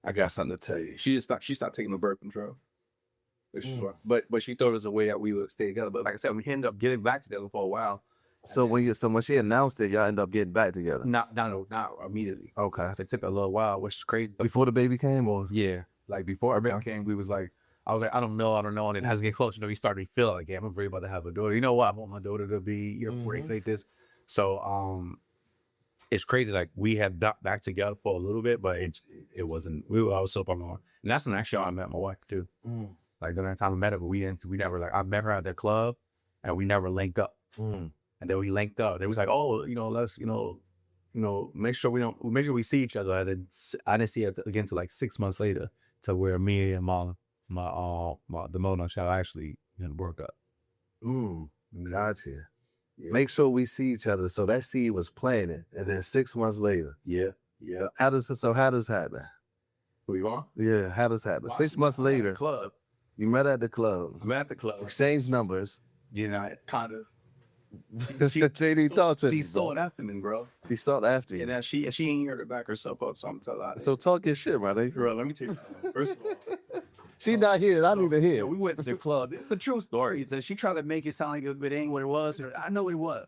I got something to tell you." She stopped taking the birth control. But she thought it was a way that we would stay together. But like I said, we ended up getting back together for a while. So when she announced it, y'all end up getting back together. Not immediately. Okay. It took a little while, which is crazy. Before the baby came, or yeah, like before our baby came, I was like, I don't know, and then as it get closer, we started to feel like, yeah, I'm very about to have a daughter. You know what? I want my daughter to be, great like this. So it's crazy. Like we had got back together for a little bit, but it wasn't. I was so far on, and that's when actually I met my wife too. Like during that time I met her, but we never like I met her at the club, and we never linked up. And then we linked up. They was like, oh, let's, make sure we see each other. I didn't see her again until like 6 months later, to where me and the Mona shall actually work up. Gotcha. Yeah. Make sure we see each other. So that seed was planted, and then 6 months later. Yeah. How does happen? Who you are? Yeah, how does happen? 6 months later. Club. You met at the club. I'm at the club. Exchanged numbers. Kind of. JD talked to She me. sought after me, bro. She sought after you. And now she ain't heard to back herself up, so I'm telling her. So talk your shit, my nigga. Bro, let me tell you something. First of all, she not here. I need to hear. yeah, we went to the club. It's the true story. So she tried to make it sound like it ain't what it was. I know it was.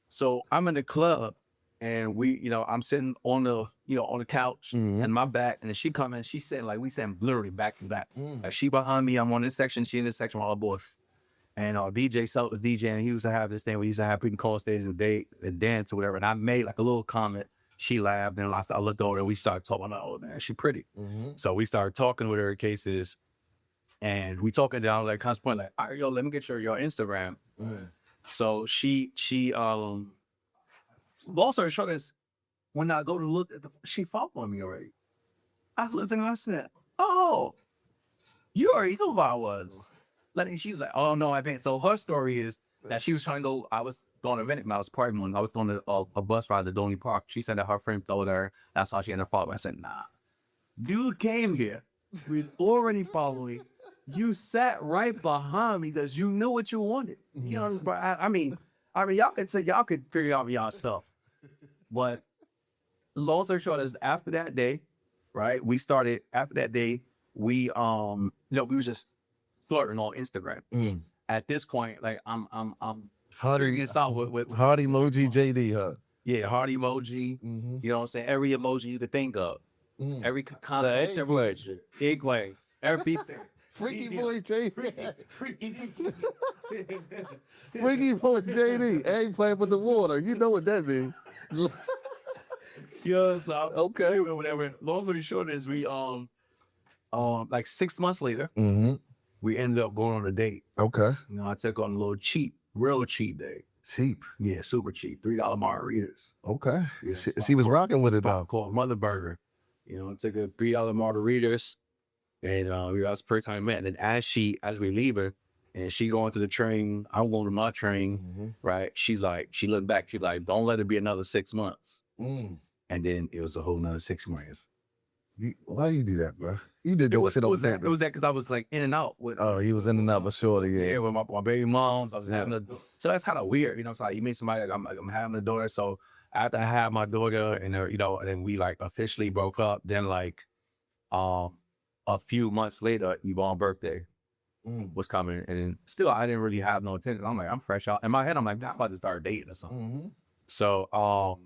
So I'm in the club, and I'm sitting on the couch and my back, and then she come in. She sitting like we sitting literally back to back. Like she behind me. I'm on this section. She in this section with all the boys. And DJ Salt was DJing. He used to have this thing where he used to have people call stage and dance or whatever. And I made like a little comment. She laughed, and I looked over and we started talking. Oh man, she pretty. So we started talking with her cases, and we talking down like constant point like, all right, yo, let me get your Instagram. So she long story short is, when I go to look at she followed me already. I looked and I said, oh, you already knew who I was. She was like, oh no, I didn't. So her story is that she was trying to go. I was going to Venice, I was partying one. I was going to a bus ride to Donny Park. She said that her friend told her. That's how she ended up following. I said, nah, you came here. We already following. You sat right behind me because you knew what you wanted. But I mean, y'all could figure out y'all stuff. But long story short is, after that day, right? We started after that day. We we were just flirting on Instagram. At this point, like I'm Heart with heart emoji, JD hug. Yeah, heart emoji. You know what I'm saying? Every emoji you could think of. Every constellation, eggplant, everything. Freaky boy JD. Freaky boy JD. Eggplant with the water. You know what that means. Yeah, so okay. Whatever. Long story short is, we like 6 months later, we ended up going on a date. Okay. I took on a little real cheap date. Cheap. Yeah, super cheap. $3 margaritas. Okay. Yeah, she was rocking with it though. Called Mother Burger. I took a $3 margaritas, and that was the first time we met. And then as we leave her, and she going to the train, I'm going to my train, right? She looked back, she's like, don't let it be another 6 months. And then it was a whole nother 6 months. Why you do that, bro? You did that. It was that because I was like in and out with. Oh, he was in and out, but surely, yeah. Yeah, with my baby moms. I was having so that's kind of weird, It's like you meet somebody, like I'm having a daughter. So after I had my daughter, and and then we like officially broke up. Then like, a few months later, Yvonne's birthday was coming, and then still I didn't really have no intention. I'm like, I'm fresh out in my head. I'm like, I'm about to start dating or something. So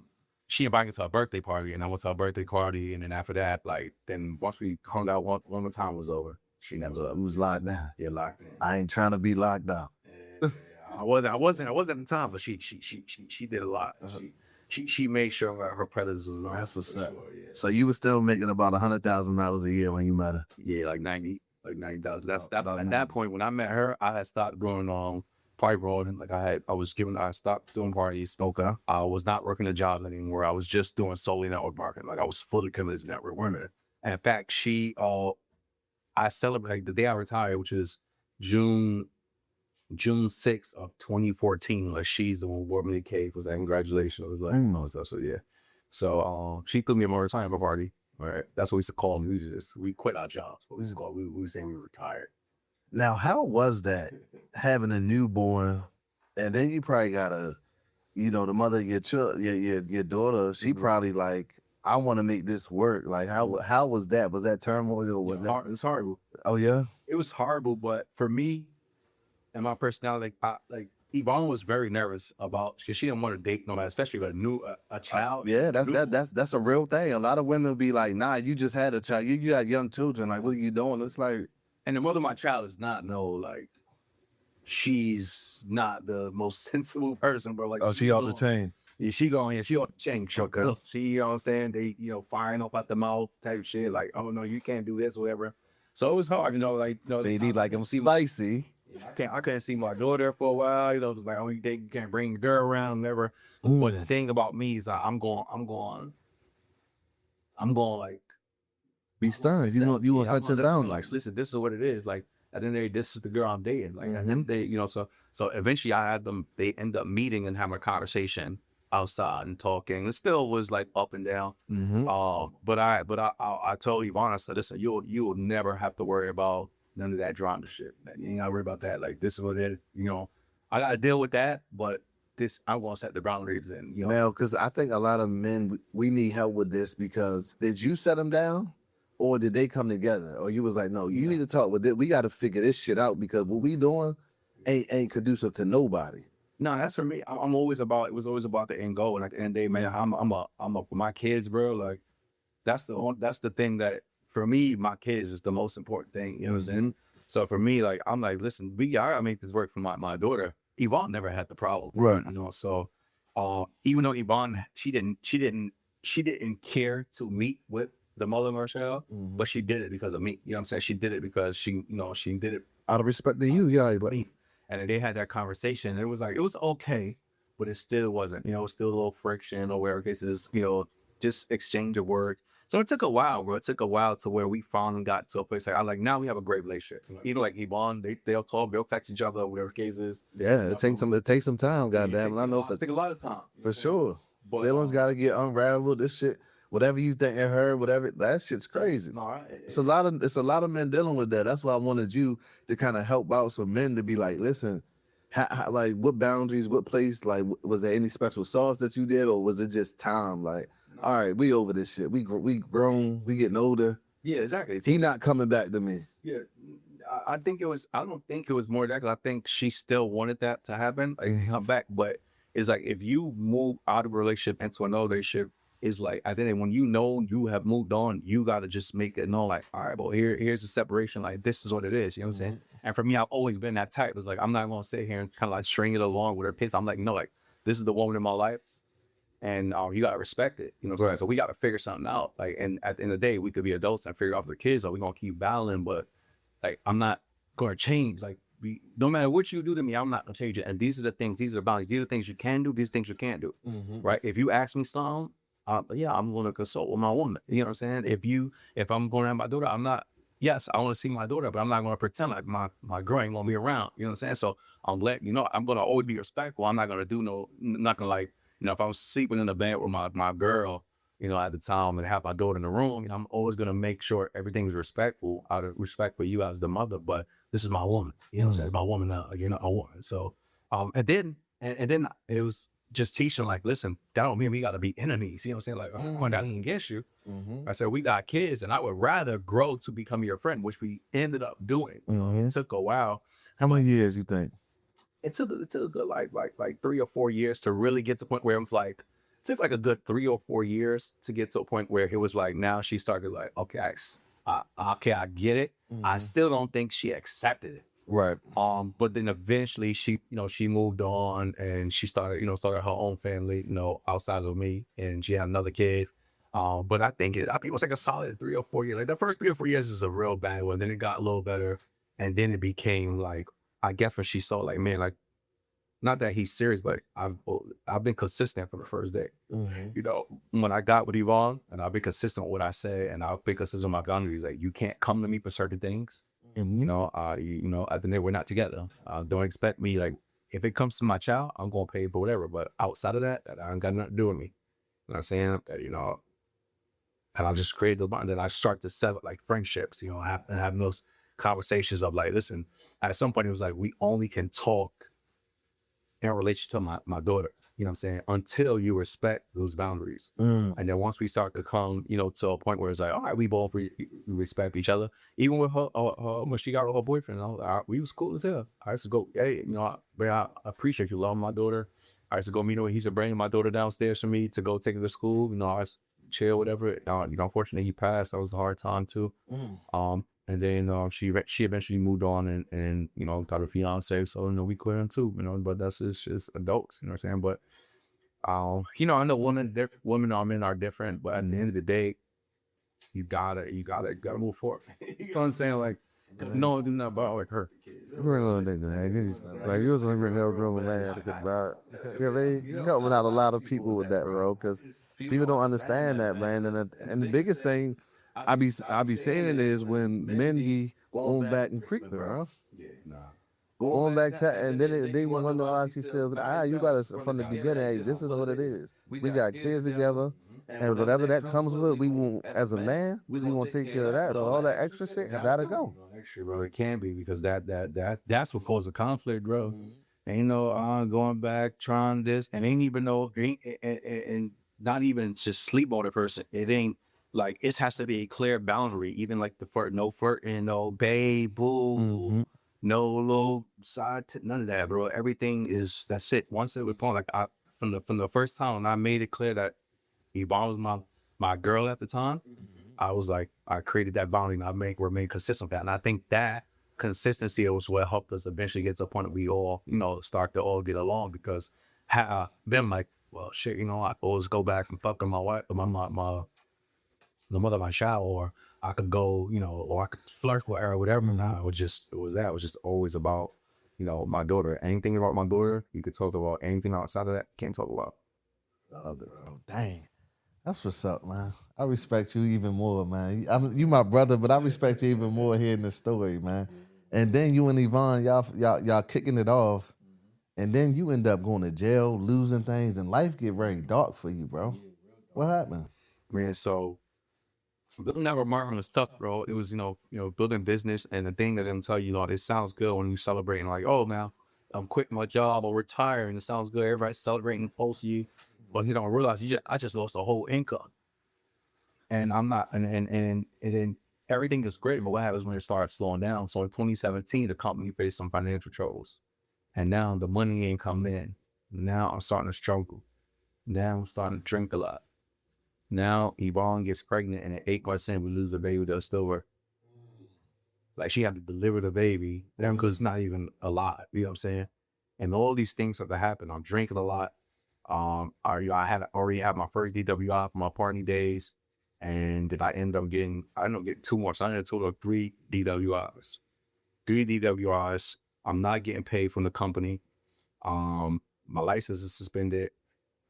she invited me to a birthday party, and I went to a birthday party, and then after that, like, then once we hung out, one more time was over. She never was locked down. Yeah, locked in. I ain't trying to be locked down. I wasn't at the time, but she did a lot. she made sure her presence was on. That's what's up. Sure, yeah. So you were still making about $100,000 a year when you met her. Yeah, like 90,000. That's About at 90. that point when I met her, I had stopped doing party rolling. Like I stopped doing parties. Okay. I was not working a job anymore. I was just doing solely network marketing. Like I was fully committed to network marketing. And in fact, I celebrated the day I retired, which is June 6th of 2014. Like she's the one who wore me a cake. Was like, congratulations. I was like, no, so yeah. So she threw me a retirement party. Right. That's what we used to call them. We quit our jobs. What we used to call, we would say we retired. Now, how was that having a newborn, and then you probably got the mother of your daughter? She probably like, I want to make this work. Like, how was that? Was that turmoil? Or was that? It was horrible. Oh yeah. It was horrible, but for me and my personality, Yvonne was very nervous because she didn't want to date no man, especially with a child. Yeah, that's a real thing. A lot of women be like, nah, you just had a child. You got young children. Like, what are you doing? It's like, and the mother of my child is not she's not the most sensible person, bro. Like, she off the chain. Yeah, she off the chain. Okay. She, you know what I'm saying? They, firing up out the mouth type shit. Like, oh no, you can't do this, or whatever. So it was hard, So you need like them spicy. I couldn't see my daughter for a while. It was like, oh, you can't bring your girl around, never. But the thing about me is I'm going like, Be stern. You want such a down. Like, listen, this is what it is. Like, at the end of the day, this is the girl I'm dating. Like, at the end of the day, so eventually they end up meeting and having a conversation outside and talking. It still was like up and down. But I told Yvonne, I said, listen, you will never have to worry about none of that drama shit. You ain't gotta worry about that. Like, this is what it is. I gotta deal with that, but I'm gonna set the boundaries and Now, because I think a lot of men, we need help with this, because did you set them down? Or did they come together? Or you was like, no, you need to talk with it. We got to figure this shit out, because what we doing ain't conducive to nobody. No, that's for me. It was always about the end goal. And at the end of the day, man, I'm up with my kids, bro. Like, that's the thing that, for me, my kids is the most important thing. You know what I'm saying? So for me, like, I'm like, listen, I gotta make this work for my daughter. Yvonne never had the problem. Right. So even though Yvonne, she didn't care to meet with the mother of her child, but she did it because of me. You know what I'm saying? She did it because she did it out of respect to you, yeah. But and they had that conversation. And it was like, it was okay, but it still wasn't. It was still a little friction or whatever cases. Just exchange of word. So it took a while, bro. It took a while to where we finally got to a place like now we have a great relationship. Even like Yvonne, they'll call, they'll text each other, whatever cases. Yeah, it takes some time, goddamn. And I know it take a lot of time for sure. But feelings gotta get unraveled. This shit. Whatever you think of her, whatever, that shit's crazy. It's a lot of men dealing with that. That's why I wanted you to kind of help out some men to be like, listen, like, what boundaries, what place, like, was there any special sauce that you did, or was it just time? Like, all right, we over this shit. We grown, we getting older. Yeah, exactly. He not coming back to me. Yeah, I don't think it was more that, 'cause I think she still wanted that to happen, like, come back. But it's like, if you move out of a relationship into another relationship, is like, I think when you have moved on, you got to just make it known, like, all right, well, here's the separation. Like, this is what it is. You know what I'm saying? And for me, I've always been that type. It's like, I'm not going to sit here and kind of like string it along with her piss. I'm like, no, like, this is the woman in my life, and you got to respect it. You know what I'm saying? So we got to figure something out. Like, and at the end of the day, we could be adults and figure out for the kids, or we're going to keep battling. But like, I'm not going to change. Like, no matter what you do to me, I'm not going to change it. And these are the things, these are the boundaries. These are the things you can do. These are things you can't do. Right? If you ask me something, I'm going to consult with my woman. You know what I'm saying? If I'm going to have my daughter, yes, I want to see my daughter, but I'm not going to pretend like my girl ain't going to be around. You know what I'm saying? So I'm letting you know, I'm going to always be respectful. I'm not going to do not going to, like, if I was sleeping in the bed with my girl, at the time, and have my daughter in the room, I'm always going to make sure everything's respectful, out of respect for you as the mother. But this is my woman. You know what I'm saying? My woman now, a woman. So, and then it was just teaching, like, listen, that don't mean we got to be enemies. You know what I'm saying? Like, I'm going down against you. I said, we got kids, and I would rather grow to become your friend, which we ended up doing. It took a while. How many years you think? It took a good like 3 or 4 years to really get to the point where it was like, it took like a good 3 or 4 years to get to a point where it was like, now she started like, okay, I get it. I still don't think she accepted it. Right. But then eventually she, she moved on and she started, started her own family, outside of me, and she had another kid. But I think it was like a solid 3 or 4 years. Like the first 3 or 4 years is a real bad one. Then it got a little better, and then it became like, I guess when she saw like, man, like, not that he's serious, but I've been consistent from the first day. When I got with Yvonne, and I've been consistent with what I say, and I've been consistent with my boundaries. Like, you can't come to me for certain things. And at the end, we're not together. Don't expect me, like, if it comes to my child, I'm gonna pay for whatever. But outside of that, that ain't got nothing to do with me. You know what I'm saying? And I just created the bond. Then I start to set up like friendships, having those conversations of like, listen, at some point it was like, we only can talk in relation to my daughter, you know what I'm saying, until you respect those boundaries. And then once we start to come, to a point where it's like, all right, we both respect each other. Even with her when she got with her boyfriend, we was cool as hell. I used to go, hey, I appreciate you loving my daughter. I used to go meet her. He used to bring my daughter downstairs for me to go take her to school. I used to chill, whatever. Unfortunately, he passed. That was a hard time too. And then she eventually moved on and got a fiance. So we clear too. But that's just adults. You know what I'm saying? But I know women or men are different. But at the end of the day, you gotta move forward. You know what I'm saying? Like, no, do not about like her. We're gonna think that. Like, you was in the room, man. You helping out a lot of people with that, bro. Because people don't understand that, man. And the biggest thing I be saying is when men be going back and creeping, bro. Going back to, and then they want to know how she still. You got us from the beginning. Hey, this is what it is. We got kids together, and whatever that comes with, we want as a man, we want to take care of that. But all that extra shit gotta go. Actually, bro, it can be because that's what causes conflict, bro. Ain't no going back trying this, and ain't even and not even just sleep on the person. It ain't. Like, it has to be a clear boundary, even like no flirting, no babe, boo, no little side, none of that, bro. Everything that's it. Once it was upon, like, from the first time, when I made it clear that Yvonne was my girl at the time, I was like, I created that boundary, and remain consistent with that. And I think that consistency was what helped us eventually get to a point that we all, start to all get along, because had been like, well, shit, I always go back and fuck with my wife, the mother of my child, or I could go, or I could flirt with her or whatever. Nah, it was just always about, my daughter. Anything about my daughter, you could talk about. Anything outside of that, can't talk about. Dang. That's what's up, man. I respect you even more, man. You my brother, but I respect you even more hearing this story, man. And then you and Yvonne, y'all kicking it off, and then you end up going to jail, losing things, and life get very dark for you, bro. What happened? Man, so building that remarkable was tough, bro. It was, building business, and the thing that them tell you, it sounds good when you celebrating, like, oh, now I'm quitting my job or retiring. It sounds good. Everybody's celebrating post you, but you don't realize I just lost the whole income, and I'm not, and then everything is great. But what happens when it starts slowing down? So in 2017, the company faced some financial troubles, and now the money ain't coming in. Now I'm starting to struggle. Now I'm starting to drink a lot. Now Yvonne gets pregnant, and at 8 months in, we lose the baby that's still worth. Like, she had to deliver the baby, then because it's not even alive. You know what I'm saying? And all these things have to happen. I'm drinking a lot. I had already had my first DWI for my party days, and then I ended up getting 2 more. So I ended up total of 3 DWIs. 3 DWIs. I'm not getting paid from the company. My license is suspended.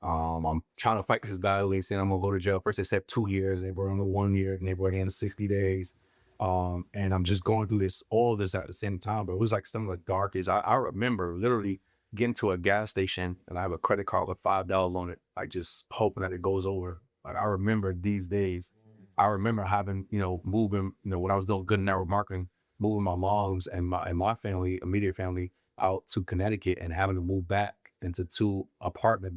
I'm trying to fight this guy, saying I'm gonna go to jail. First they said 2 years, they brought on the 1 year, and they brought in 60 days. And I'm just going through all this at the same time. But it was like some of the darkest. I remember literally getting to a gas station, and I have a credit card with $5 on it, like just hoping that it goes over. Like, I remember these days. I remember having, moving, when I was doing good network marketing, moving my mom's and my family, immediate family, out to Connecticut, and having to move back into 2 apartment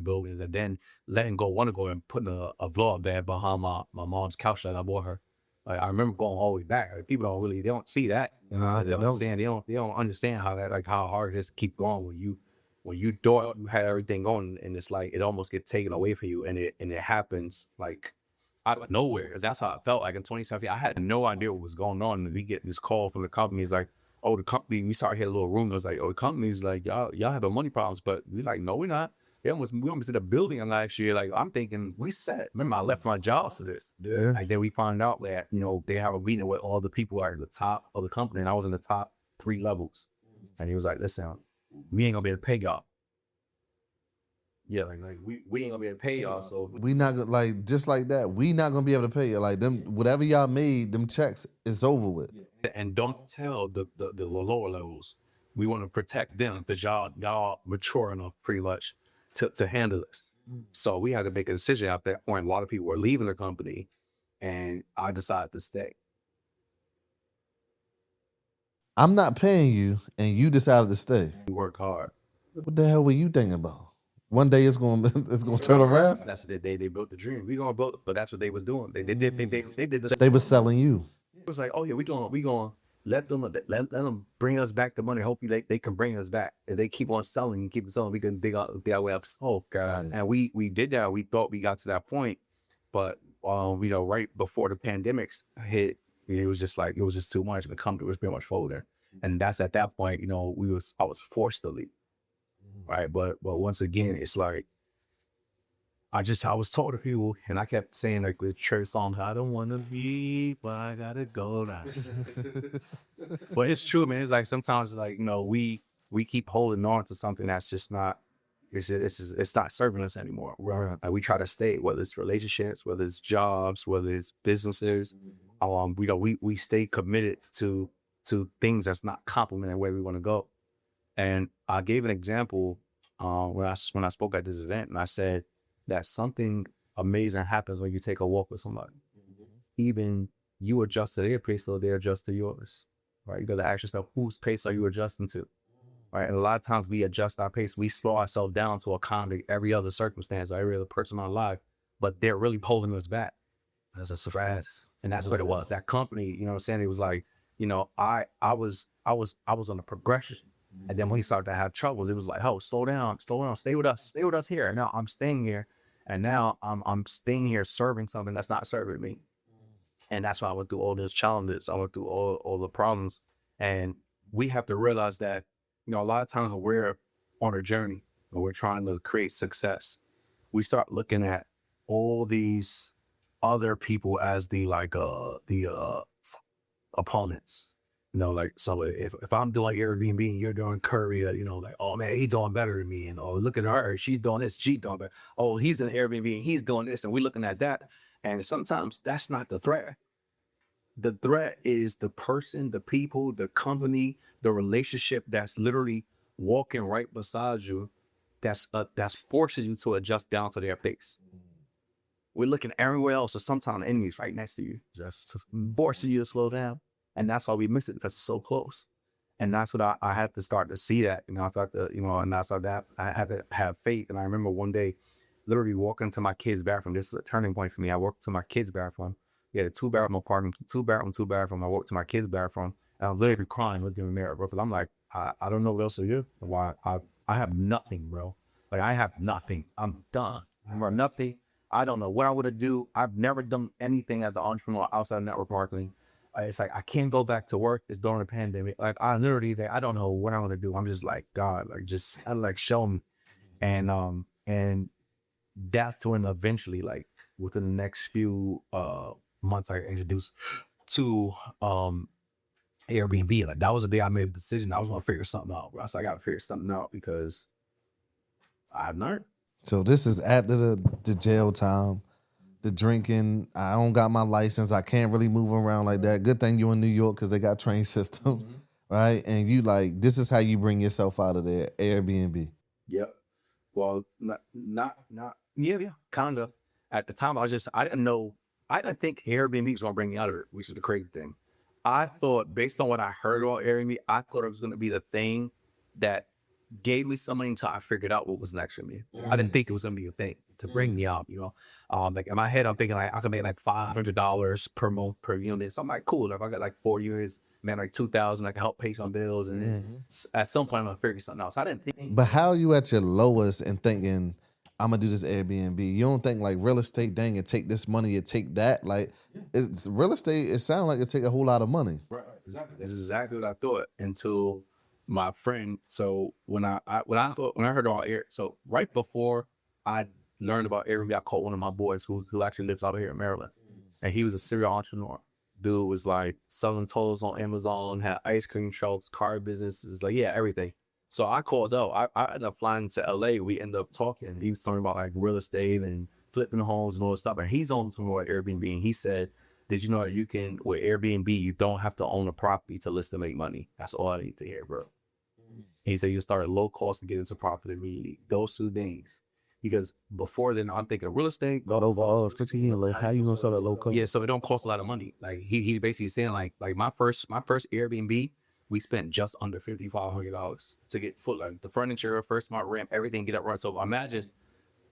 buildings, and then letting go and putting a vlog bed behind my mom's couch that I bought her. Like, I remember going all the way back. Like, people they don't see that. They don't understand how that, like, how hard it is to keep going when you thought you had everything going, and it's like it almost gets taken away from you, and it happens like out of nowhere. Cause that's how I felt. Like in 2017, I had no idea what was going on, and we get this call from the company. It's like, oh, the company, we started hearing little rumors like, oh, the company's like, y'all having money problems, but we like, no, we're not. We almost did a building last year. Like, I'm thinking, we set. Remember, I left my job for this. Yeah. Like, then we found out that, they have a meeting with all the people at the top of the company, and I was in the top 3 levels. And he was like, listen, we ain't gonna be able to pay y'all. Yeah, like we ain't gonna be able to pay y'all. So We not gonna, like, just like that, we not gonna be able to pay you. Like, them, whatever y'all made, them checks, it's over with. and don't tell the lower levels. We want to protect them because y'all mature enough pretty much to handle this. So we had to make a decision out there when a lot of people were leaving the company, and I decided to stay. I'm not paying you, and you decided to stay. We worked hard. What the hell were you thinking about? One day it's gonna turn around. That's what they built the dream. We gonna build, but that's what they was doing. They did this. They were selling you. It was like, oh yeah, we gonna let them bring us back the money. Hopefully they can bring us back. If they keep on selling and keep selling, we can dig out their way up. Oh God! And we did that. We thought we got to that point, but right before the pandemics hit, it was just too much. The company was pretty much folding, and that's at that point. I was forced to leave, right? But once again, it's like I was told to people, and I kept saying like the church song, I don't want to be, but I gotta go now. But it's true, man. It's like sometimes like, we keep holding on to something that's just not, it's not serving us anymore. Like we try to stay, whether it's relationships, whether it's jobs, whether it's businesses. We stay committed to things that's not complementing where we want to go. And I gave an example when I spoke at this event, and I said that something amazing happens when you take a walk with somebody. Even you adjust to their pace, so they adjust to yours, right? You got to ask yourself, whose pace are you adjusting to, right? And a lot of times we adjust our pace, we slow ourselves down to accommodate every other circumstance, or every other person in our life, but they're really pulling us back. That's a surprise, and that's what it was. That company, you know what I'm saying? It was like, I was on a progression. And then when he started to have troubles, it was like, oh, slow down, stay with us here. And now I'm staying here, and now I'm staying here serving something that's not serving me. And that's why I went through all those challenges. I went through all the problems. And we have to realize that, a lot of times when we're on a journey and we're trying to create success, we start looking at all these other people as the opponents. So if I'm doing Airbnb and you're doing Korea, like, oh man, he's doing better than me. And oh, look at her, she's doing this, she's doing better. Oh, he's in Airbnb and he's doing this, and we're looking at that. And sometimes that's not the threat. The threat is the person, the people, the company, the relationship that's literally walking right beside you, that's forces you to adjust down to their pace. We're looking everywhere else, so sometimes the enemy's right next to you, just forcing you to slow down. And that's why we miss it, because it's so close. And that's what I had to start to see that, I thought that, and I started that I had to have faith. And I remember one day literally walking to my kid's bathroom. This was a turning point for me. I walked to my kid's bathroom. We had a 2-bedroom apartment, 2-bathroom. I walked to my kid's bathroom, and I was literally crying, looking in the mirror, bro, because I'm like, I don't know what else to do. Why I have nothing, bro. Like, I have nothing. I'm done. I'm nothing. I don't know what I would do. I've never done anything as an entrepreneur outside of network marketing. It's like, I can't go back to work. It's during the pandemic. Like, I literally, I don't know what I'm going to do. I'm just like, God, show me. And that's when eventually, like, within the next few months, I introduced to Airbnb. Like, that was the day I made a decision. I was going to figure something out, bro. So I got to figure something out because I've learned. So this is after the jail time. The drinking, I don't got my license. I can't really move around like that. Good thing you in New York because they got train systems, right? And you this is how you bring yourself out of there, Airbnb. Yep. Well, yeah, kind of. At the time, I didn't think Airbnb was going to bring me out of it, which is the crazy thing. I thought, based on what I heard about Airbnb, I thought it was going to be the thing that gave me some money until I figured out what was next for me. I didn't think it was going to be a thing to bring me out, like in my head, I'm thinking like I could make like $500 per month per unit. So I'm like, cool. If I got like 4 units, man, like $2,000, I can help pay some bills. And then at some point, I'm going to figure something else. I didn't think. But how are you at your lowest and thinking, I'm going to do this Airbnb? You don't think like real estate, dang, it take this money, it take that? Like, it's real estate, it sounds like it take a whole lot of money. Right. Exactly. This is exactly what I thought until my friend. So when I heard about air, so right before I learned about Airbnb, I called one of my boys who actually lives out here in Maryland, and he was a serial entrepreneur. Dude was like selling toys on Amazon, had ice cream trucks, car businesses, like everything. So I called out. I ended up flying to LA. We ended up talking. He was talking about like real estate and flipping homes and all this stuff. And he's on some more Airbnb. And he said, did you know that you can, with Airbnb, you don't have to own a property to list and make money? That's all I need to hear, bro. He said you start at low cost and get into profit immediately. Those 2 things. Because before then, I'm thinking real estate. How you gonna start at low cost? Yeah, so it don't cost a lot of money. Like he basically saying like my first Airbnb, we spent just under $5,500 to get like the furniture, first smart ramp, everything get up right. So imagine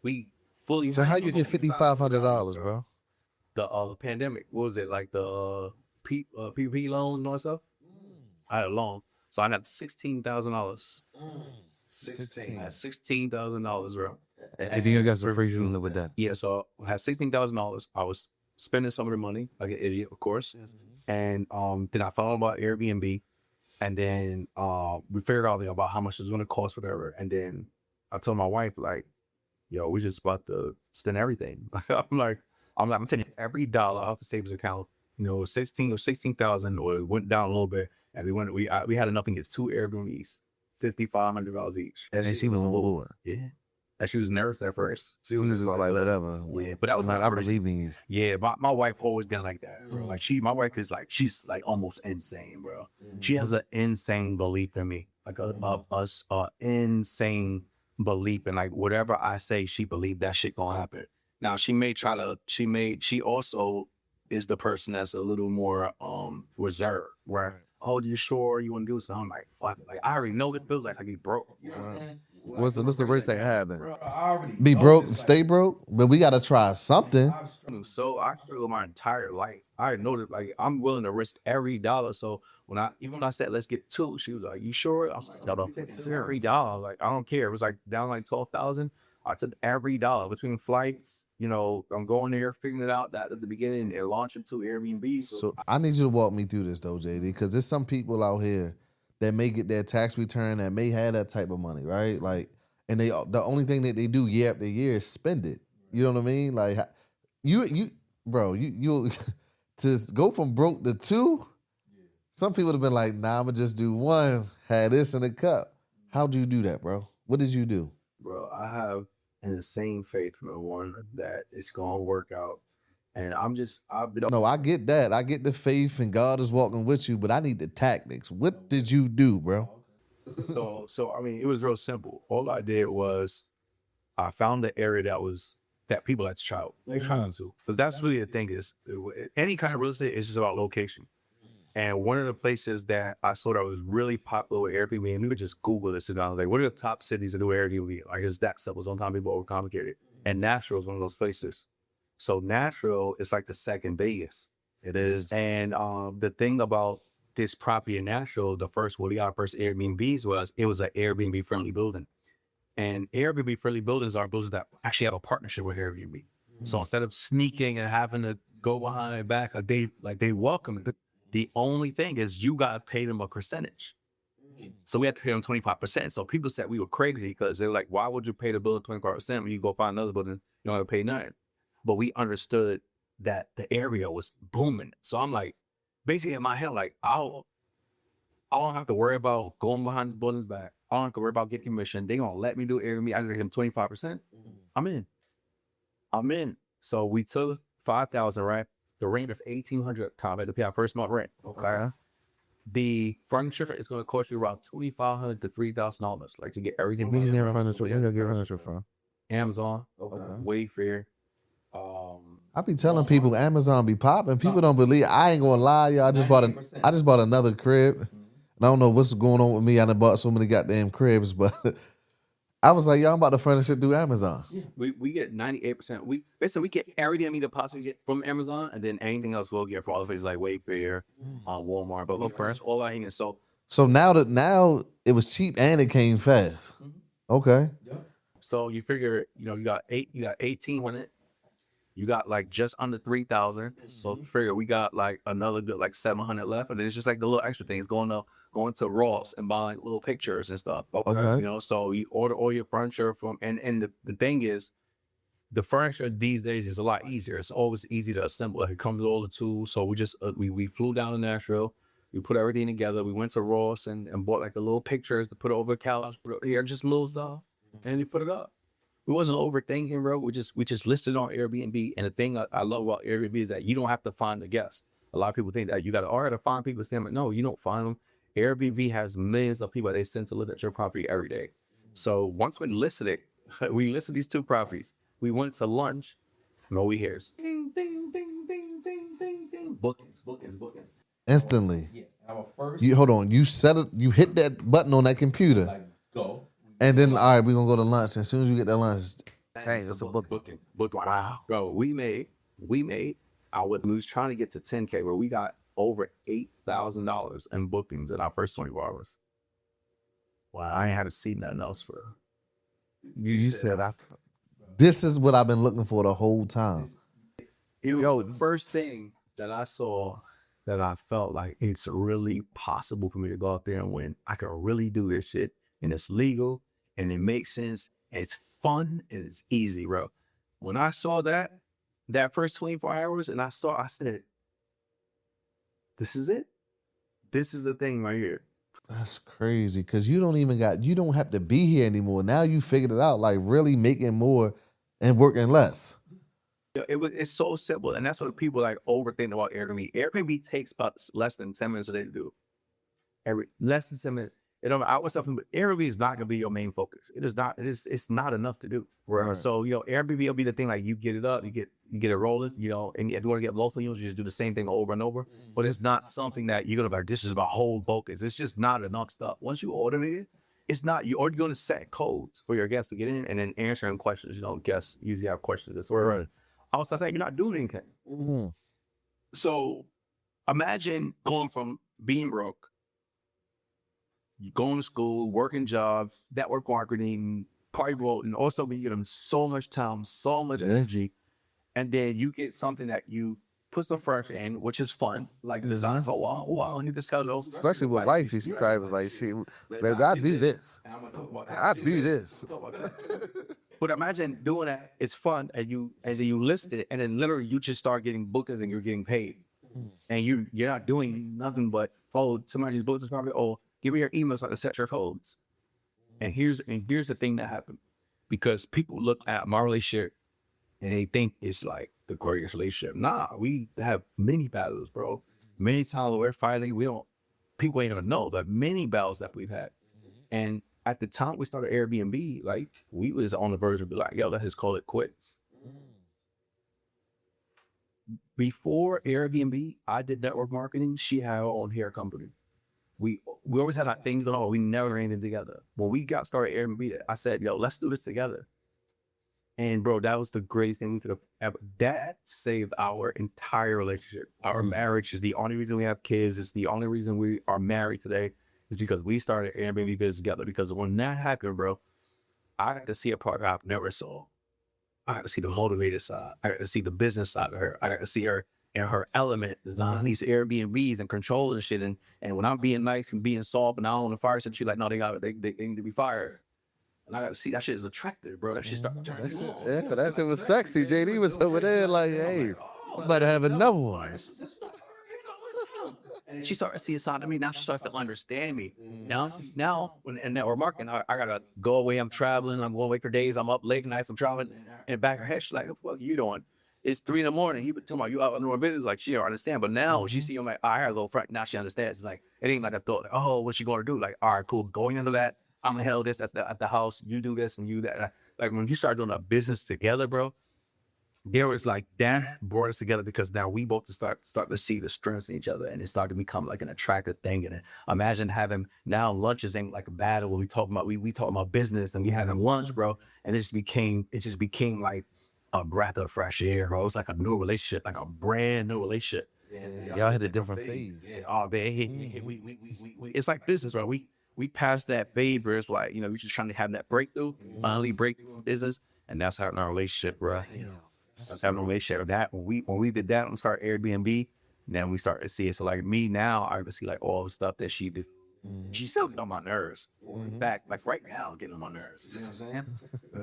we fully. So how you get $5,500, bro? The pandemic, what was it, like the PPP loans and all that stuff? I had a loan, so I had $16,000. 16. I had $16,000, bro. And then you got some free room with that. Yeah, so I had $16,000. I was spending some of the money like an idiot, of course. And then I found out about Airbnb, and then we figured out about how much it was going to cost, whatever. And then I told my wife, like, yo, we just about to spend everything. I'm taking every dollar off the savings account. 16,000, or it went down a little bit, and we had enough to get 2 Airbnbs, $5,500 each. And then she was on board. Yeah. And she was nervous at first. She was just like, whatever. Yeah, but that was like, I believe in you. Yeah, my wife always been like that, bro. Like my wife is like, she's like almost insane, bro. She has an insane belief in me, like a insane belief in like whatever I say, she believe that shit gonna happen. Now she also is the person that's a little more reserved, right? Oh, you sure you want to do something? I'm like, fuck, like I already know what it feels like. I get broke. You know what I'm saying? What's the risk they have then? Be broke, stay broke, but we gotta try something. So I struggled my entire life. I know that like I'm willing to risk every dollar. So when I said let's get 2, she was like, "You sure?" I was like, "No, every dollar. Like I don't care." It was like down like 12,000. I took every dollar between flights. I'm going there, figuring it out that at the beginning and launching 2 Airbnb. So I need you to walk me through this though, JD, because there's some people out here that may get their tax return that may have that type of money, right? Like, and the only thing that they do year after year is spend it. You know what I mean? Like, you to go from broke to 2. Some people have been like, nah, I'ma just do 1. Had this in the cup. How'd you do that, bro? What did you do? Bro, I have an insane faith for one that it's gonna work out. And No, I get that. I get the faith and God is walking with you, but I need the tactics. What did you do, bro? So I mean, it was real simple. All I did was I found the area that people had to try out. They trying to. Because that's really the thing is any kind of real estate is just about location. And one of the places that I saw that was really popular with Airbnb, and we would just Google this and I was like, what are the top cities to do Airbnb? Like it's that simple. Sometimes people overcomplicate it. And Nashville is one of those places. So Nashville is like the second Vegas. It is. And the thing about this property in Nashville, the first Airbnbs was it was an Airbnb friendly building. And Airbnb friendly buildings are buildings that actually have a partnership with Airbnb. Mm-hmm. So instead of sneaking and having to go behind their back, they welcome it. The only thing is you got to pay them a percentage. So we had to pay them 25%. So people said we were crazy because they're like, why would you pay the building 25% when you go find another building, you don't have to pay nothing? But we understood that the area was booming. So I'm like, basically in my head, like, I don't have to worry about going behind this building's back. I don't have to worry about getting commission. They gonna let me do Airbnb. I just give them 25%. I'm in. So we took 5,000, right? The rent of 1,800 to pay our first month rent. Okay. The furniture is going to cost you around $2,500 to $3,000, like to get everything. Where you get furniture? Where you get furniture from? Amazon, Wayfair. I be telling people Amazon be popping. People don't believe. I ain't gonna lie, y'all. I just bought another crib. And I don't know what's going on with me. I done bought so many goddamn cribs, but I was like, y'all, I'm about to furnish it through Amazon. Yeah. We get 98%. We get everything we possibly get from Amazon, and then anything else we'll get from all the places like Wayfair, Walmart. But first, all I need. So now it was cheap and it came fast. Okay. Yeah. So you figure, you got 1,800. You got like just under 3,000. So figure we got like another good like 700 left, and then it's just like the little extra things going to Ross and buying little pictures and stuff. Okay. You know, so you order all your furniture from, and the thing is, the furniture these days is a lot easier. It's always easy to assemble. It comes with all the tools. So we just we flew down to Nashville. We put everything together. We went to Ross and bought like the little pictures to put over the couch. Put it here, just moved off, and you put it up. We wasn't overthinking, bro. We just listed on Airbnb. And the thing I love about Airbnb is that you don't have to find the guest. A lot of people think that you got to find people to stay. But no, you don't find them. Airbnb has millions of people they send to live at your property every day. So once we listed these 2 properties. We went to lunch. No, we hear ding, ding, ding, ding, ding, ding, ding. Bookings. Instantly. Yeah. Our first. You hold on. You set it. You hit that button on that computer, Like, go. and then all right, we're gonna go to lunch. And as soon as you get that lunch, Hey, that's a book. Booking. Wow. Bro, we made, we was trying to get to 10K where we got over $8,000 in bookings in our first 24 hours. Wow. I ain't had to see nothing else for. you said this is what I've been looking for the whole time. Yo, the first thing that I saw that I felt like it's really possible for me to go out there and win. I can really do this shit, and it's legal, and it makes sense, and it's fun, and it's easy, bro. When I saw that first 24 hours, and I said, this is it. This is the thing right here. That's crazy because you don't have to be here anymore. Now you figured it out, like really making more and working less. It's so simple, and that's what people like overthink about Airbnb. Airbnb takes about less than 10 minutes a day to do. Less than 10 minutes. It don't matter something, but Airbnb is not gonna be your main focus. It is not. It's not enough to do. Right. So Airbnb will be the thing like you get it up, you get it rolling. And if you want to get local units, you just do the same thing over and over. But it's not something that you're gonna be like, this is my whole focus. It's just not enough stuff. Once you automate it, it's not. You're already gonna set codes for your guests to get in and then answering questions. Guests usually have questions. That's right. Outside saying you're not doing anything. Mm-hmm. So imagine going from being broke, you going to school, working jobs, network marketing, party world, and also we give them so much time, so much energy, and then you get something that you put some fresh in, which is fun, like design for wow, I need this color. Especially with life, he probably was like, "Shit, baby, I do this. I do this." But imagine doing that. It's fun, and then you list it, and then literally you just start getting bookings, and you're getting paid, and you're not doing nothing but follow somebody's bookings probably. Oh, give me your emails so I can set your codes. And here's the thing that happened, because people look at my relationship and they think it's like the greatest relationship. Nah, we have many battles, bro. Many times we're fighting. People ain't gonna know the many battles that we've had. And at the time we started Airbnb, like we was on the verge of be like, yo, let's just call it quits. Before Airbnb, I did network marketing. She had her own hair company. We always had our things on all. We never ran it together. When we got started Airbnb, I said, yo, let's do this together. And bro, that was the greatest thing we could have ever. That saved our entire relationship. Our marriage is the only reason we have kids. It's the only reason we are married today is because we started Airbnb business together. Because when that happened, bro, I got to see a part I've never saw. I got to see the motivated side. I got to see the business side of her. I got to see her in her element, designing these Airbnbs and controlling shit. And when I'm being nice and being soft and I on the fire, she's like, no, they need to be fired. And I got to see that shit is attractive, bro. That shit started turning me on. Yeah, that shit was sexy. JD was over there like, "Hey, you better have another one." And she started to see a side of me. Now she started to understand me. Now when in network marketing, I gotta go away. I'm traveling. I'm going away for days. I'm up late nights. I'm traveling. And back of her head, she's like, "What the fuck you doing? It's 3 a.m. He been talking about you out on the business." Like she don't understand. But now she see I'm like, I had a little front. Now she understands. It's like it ain't like I thought. Like, oh, what's she gonna do? Like, all right, cool. Going into that, I'm gonna handle this at the house. You do this and you that. Like when you start doing a business together, bro. There was like that brought us together because now we both start to see the strengths in each other, and it started to become like an attractive thing. And imagine having now lunches ain't like a battle when we talking about business and we having lunch, bro. And it just became like a breath of fresh air, bro. It was like a new relationship, like a brand new relationship. Y'all hit a different phase. Yeah, oh man, we it's like business, bro. We passed that phase where it's like, we're just trying to have that breakthrough, finally break through in business, and that's how in our relationship, bro. Having a relationship with that. When we did that and started Airbnb, then we started to see it. So like me now, I can see like all the stuff that she did. She's still getting on my nerves. In fact, like right now, getting on my nerves. You know what I'm saying?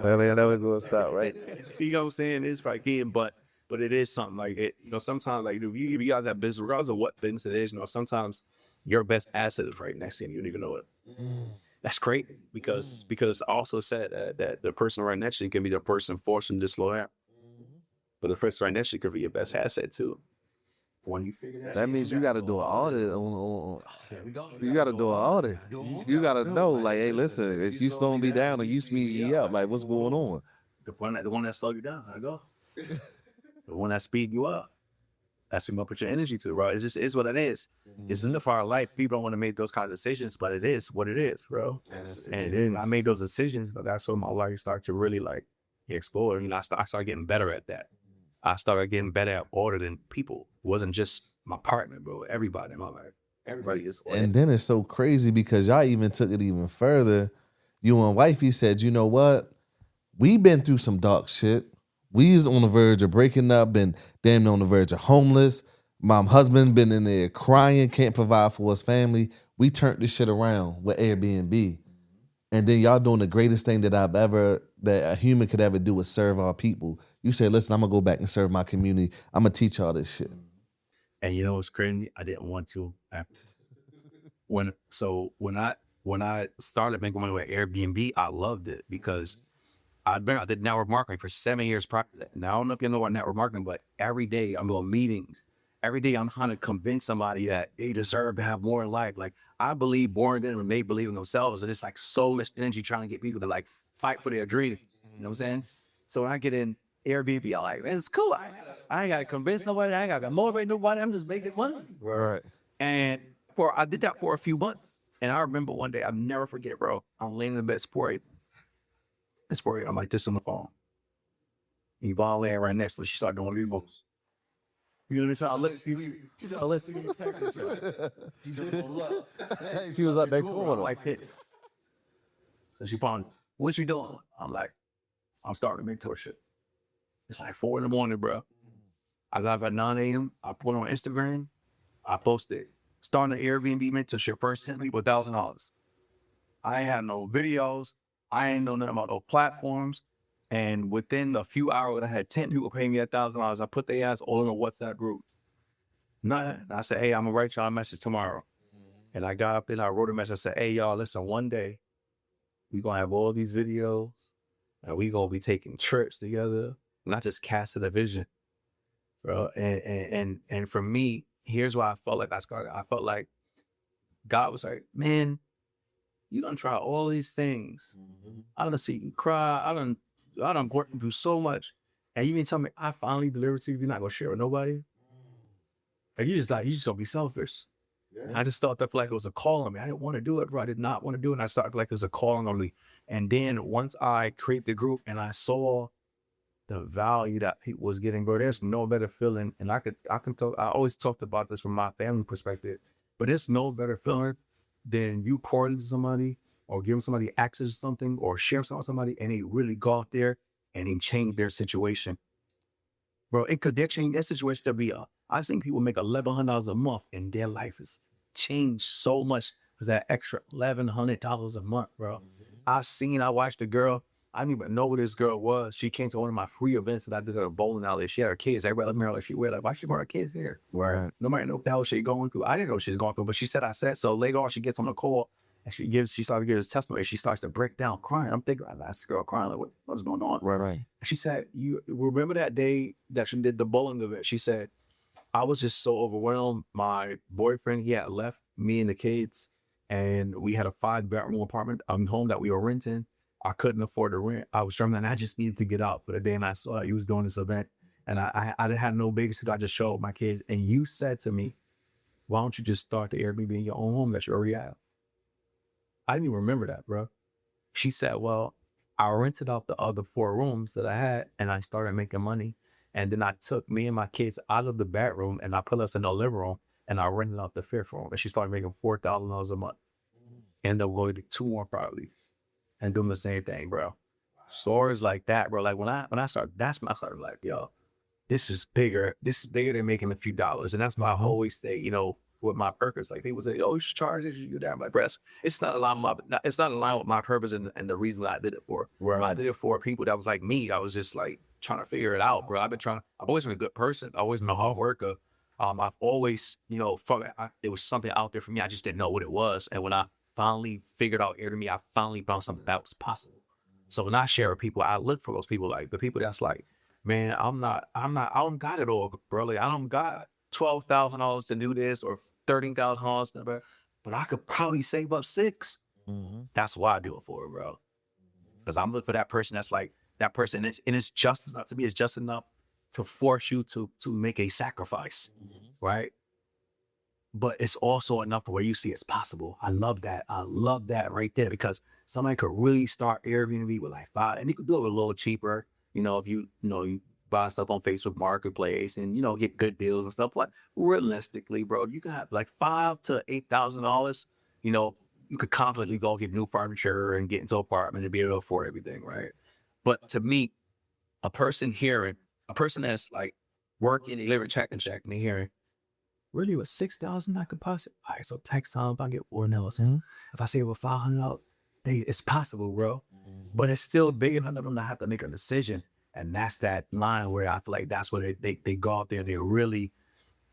Well, they never gonna stop, right? You know what I'm saying? It's probably getting, but it is something like it. You know, sometimes like if you got that business, regardless of what business it is, you know, sometimes your best asset is right next to you. You don't even know it. That's crazy because I also said that the person right next to you can be the person forcing this lawyer, but the person right next to you could be your best asset too. When you figure That means you got to do an audit. You got to do an audit. You got to know, like, hey, listen, if you slow me down or you speed me up, like, what's going on? the one that slow you down, I go. The one that speed you up. That's what you put your energy to, bro. It just is what it is. It's enough for our life. People don't want to make those kind of decisions, but it is what it is, bro. And then I made those decisions, but that's when my life started to really like explore. You know, I started getting better at that. I started getting better at ordering people. It wasn't just my partner, bro. Everybody in my life. Everybody is. And then it's so crazy because y'all even took it even further. You and wifey said, you know what? We been through some dark shit. We's on the verge of breaking up and damn near on the verge of homeless. My husband been in there crying, can't provide for his family. We turned this shit around with Airbnb. And then y'all doing the greatest thing that a human could ever do is serve our people. You said, listen, I'm gonna go back and serve my community. I'm gonna teach y'all this shit. And you know what's crazy? I didn't want to. When I started making money with Airbnb, I loved it because I did network marketing for 7 years prior to that. Now, I don't know if you know about network marketing, but every day I'm going meetings. Every day I'm trying to convince somebody that they deserve to have more in life. Like, I believe more in them and they believe in themselves. And it's like so much energy trying to get people to like fight for their dreams. You know what I'm saying? So when I get in Airbnb, I'm like, man, it's cool. I ain't got to convince nobody. I ain't got to motivate nobody. I'm just making money. Right. And I did that for a few months. And I remember one day, I'll never forget, bro. I'm laying in the bed, sport. I'm like this on the phone. Yvonne laying right next to her. She started doing these moves. You know what I'm saying? She was like that corner. Like this. So she found, what you doing? I'm like, I'm starting to make tour shit. It's like 4 a.m, bro. I got up at 9 a.m. I put it on Instagram. I posted, starting an Airbnb mentorship, first 10 people $1,000. I ain't had no videos. I ain't know nothing about no platforms. And within a few hours, I had 10 people paying me $1,000. I put their ass all in a WhatsApp group. Nothing. I said, hey, I'm gonna write y'all a message tomorrow. And I got up there, I wrote a message. I said, hey, y'all, listen, one day we gonna have all these videos and we gonna be taking trips together, not just casting a vision, bro. And for me, here's why I felt like I felt like God was like, man, you done try all these things. I done see you cry. I done work through so much. And you mean tell me I finally delivered to you, you're not gonna share with nobody? Like you just gonna be selfish. Yeah. I just thought that like it was a call on me. I didn't want to do it, bro. I did not want to do it. And I started like it was a calling on me. And then once I created the group and I saw the value that people was getting, bro, there's no better feeling. And I can talk, I always talked about this from my family perspective, but there's no better feeling than you pour into somebody or giving somebody access to something or share something with somebody and they really go out there and they change their situation. Bro, it could change that situation to be I've seen people make $1,100 a month and their life has changed so much because that extra $1,100 a month, bro. I watched a girl, I didn't even know who this girl was. She came to one of my free events that I did at a bowling alley. She had her kids. Everybody let me know like she wear like, why she brought her kids here? Right. Nobody know what the hell she going through. I didn't know what she was going through, but she said I said so. Later on, she gets on the call and she started to give us testimony. She starts to break down crying. I'm thinking, that's the girl crying, like, what's going on? Right. She said, you remember that day that she did the bowling event? She said, I was just so overwhelmed. My boyfriend, he had left me and the kids, and we had a 5-bedroom apartment home that we were renting. I couldn't afford to rent. I was struggling, and I just needed to get out. But the day I saw he was doing this event, and I had no babysitter. I just showed my kids. And you said to me, why don't you just start the Airbnb in your own home that you already have? I didn't even remember that, bro. She said, well, I rented out the other 4 rooms that I had, and I started making money. And then I took me and my kids out of the bedroom and I put us in the living room and I rented out the 5th room. And she started making $4,000 a month. And then going to 2 more properties and doing the same thing, bro. Stories like that, bro. Like when I started, that's when I started like, yo, this is bigger. This is bigger than making a few dollars. And that's why I always say, you know, with my purpose, like they would say, oh, you should charge this, you do that. I'm like, breast. It's not aligned with my purpose and the reason that I did it for. Where I did it for people that was like me. I was just like trying to figure it out, bro. I've always been a good person. I've always been a hard worker. I've always, you know, it was something out there for me. I just didn't know what it was. And when I finally figured out Airbnb, I finally found something that was possible. So when I share with people, I look for those people, like the people that's like, man, I don't got it all, bro. Like, I don't got $12,000 to do this or $13,000, but I could probably save up $6,000. That's why I do it for, bro. Because I'm looking for that person that's like that person, and it's just enough to me. It's just enough to force you to make a sacrifice, right? But it's also enough to where you see it's possible. I love that. I love that right there, because somebody could really start Airbnb with like 5, and you could do it a little cheaper. You know, if you buy stuff on Facebook Marketplace and, you know, get good deals and stuff. But realistically, bro, you can have like $5,000 to $8,000. You know, you could confidently go get new furniture and get into an apartment and be able to afford everything, right? But to me, a person that's like working, they live in check and they're hearing, really with $6,000 I could possibly, all right, so tax time, if I get $4,000, if I save with $500, it's possible, bro. But it's still big enough for them to have to make a decision. And that's that line where I feel like that's where they go out there. They really,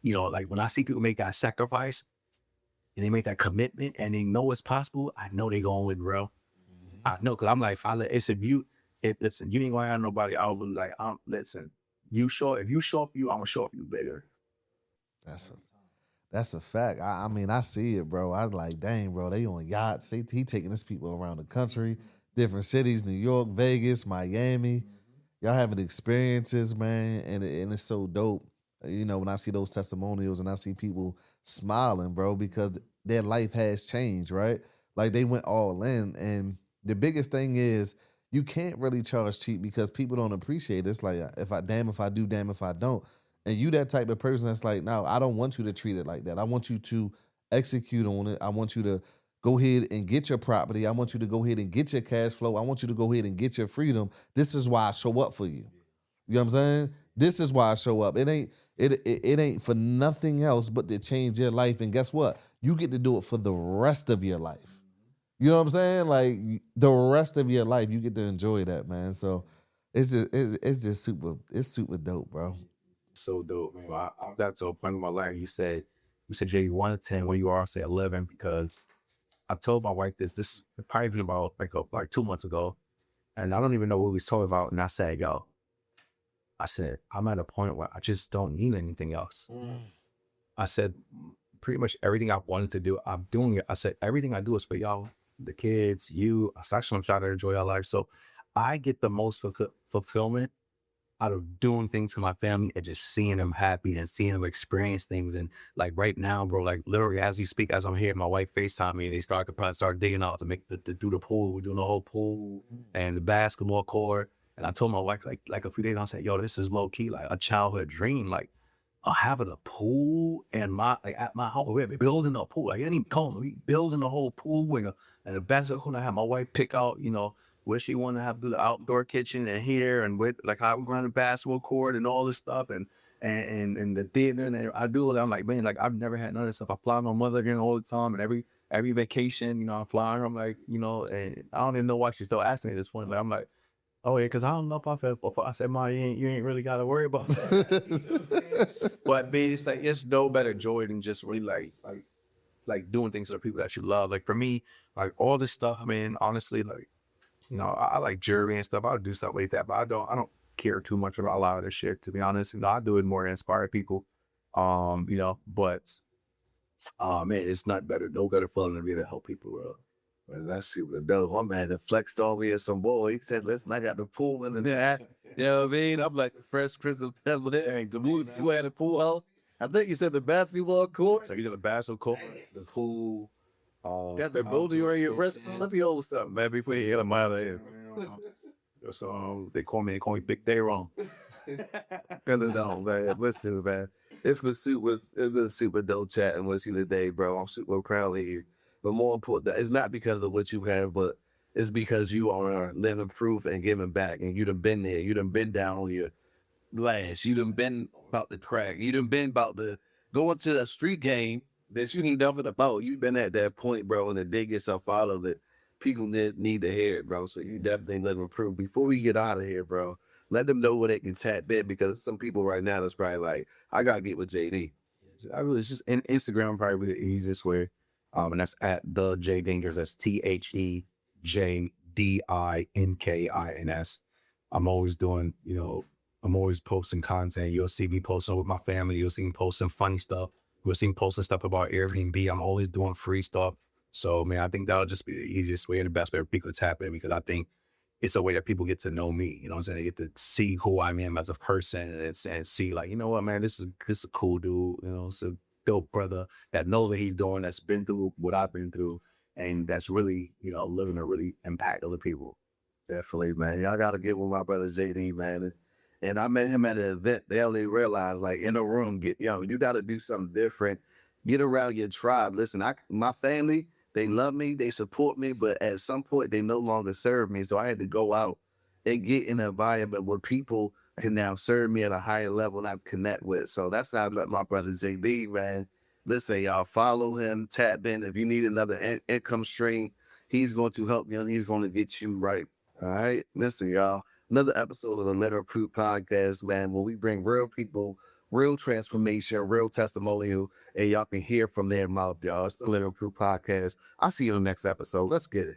you know, like when I see people make that sacrifice and they make that commitment and they know it's possible, I know they going with, bro. I know, because I'm like, listen, you ain't gonna have nobody. I was like, listen, if you show up for you, I'm gonna show up for you bigger. That's a fact. I mean, I see it, bro. I was like, dang, bro, they on yachts. He taking his people around the country, different cities, New York, Vegas, Miami. Y'all having experiences, man, and it's so dope. You know, when I see those testimonials and I see people smiling, bro, because their life has changed, right? Like they went all in. And the biggest thing is you can't really charge cheap because people don't appreciate it. It's like, if I do, damn if I don't. And you that type of person that's like, no, I don't want you to treat it like that. I want you to execute on it. I want you to go ahead and get your property. I want you to go ahead and get your cash flow. I want you to go ahead and get your freedom. This is why I show up for you. You know what I'm saying? This is why I show up. It ain't for nothing else but to change your life. And guess what? You get to do it for the rest of your life. You know what I'm saying? Like the rest of your life, you get to enjoy that, man. So it's just super dope, bro. So dope, man. I got to a point in my life. You said, Jay, 1 to 10, where you are, say 11, because I told my wife this probably been about like 2 months ago, and I don't even know what we was talking about. And I said, I'm at a point where I just don't need anything else. I said, pretty much everything I wanted to do, I'm doing it. I said, everything I do is for y'all, the kids, you. I actually want y'all to enjoy your life. So I get the most fulfillment out of doing things for my family and just seeing them happy and seeing them experience things. And like right now, bro, like literally as we speak, as I'm here, my wife FaceTime me, they start digging out to do the pool. We're doing the whole pool and the basketball court. And I told my wife like a few days ago, I said, yo, this is low key, like a childhood dream. Like having a pool and at my house, we're building a pool. Like you didn't even call me, we building a whole pool and the basketball court. I have my wife pick out, you know, where she want to have the outdoor kitchen and here and with like how we run the basketball court and all this stuff and the theater and I do it. I'm like, man, like I've never had none of this stuff. I fly my mother again all the time and every vacation, you know, I'm flying her. I'm like, you know, and I don't even know why she's still asking me at this point. Like I'm like, oh yeah, because I don't know if I felt before. I said, Ma, you ain't really got to worry about that. But man, it's like it's no better joy than just really like doing things for the people that you love. Like for me, like all this stuff, I mean, honestly, like. You know, I like jewelry and stuff. I would do stuff like that, but I don't care too much about a lot of this shit, to be honest. You know, I do it more to inspire people. You know, but man, it's no better feeling than be able to help people, bro. Well, that's super dope. One man that flexed all me as some boy. He said, listen, I got the pool in there. You know what I mean? I'm like the fresh Prince of Bel-Air. You had a pool house? I think you said the basketball court. So you did a basketball court, the pool. Got the booty on your wrist. Let me hold something, man, before you hit a mile of here. So they call me Big Day Wrong. No, man. Listen, man. It's been super dope chatting with you today, bro. I'm super proud of you. But more important, it's not because of what you have, but it's because you are living proof and giving back. And you done been there. You done been down on glass. You done been about the crack. You done been about the going to a street game that you done nothing about. You been at that point, bro, and to dig yourself out of it. People need to hear it, bro. So you definitely let them improve. Before we get out of here, bro, let them know where they can tap in, because some people right now that's probably like, I gotta get with JD. It's just in Instagram probably the easiest way. And that's at the J Dinkins. That's TheJDinkins. I'm always doing, I'm always posting content. You'll see me posting with my family. You'll see me posting funny stuff. You'll see me posting stuff about Airbnb. I'm always doing free stuff. So, man, I think that'll just be the easiest way and the best way for people to tap in, because I think it's a way that people get to know me. You know what I'm saying? They get to see who I am as a person and see, like, you know what, man, this is a cool dude. It's a dope brother that knows what he's doing, that's been through what I've been through, and that's really, living to really impact other people. Definitely, man. Y'all got to get with my brother JD, man. And I met him at an event. They only realized, like, in a room, you got to do something different. Get around your tribe. Listen, my family, they love me, they support me, but at some point, they no longer serve me. So I had to go out and get in an environment where people can now serve me at a higher level and I connect with. So that's how I met my brother JD, man. Listen, y'all, follow him, tap in. If you need another income stream, he's going to help you and he's going to get you right. All right? Listen, y'all, another episode of the Letter of Proof podcast, man, where we bring real people, real transformation, real testimonial, and y'all can hear from their mouth, y'all. It's the Letter of Proof podcast. I'll see you in the next episode. Let's get it.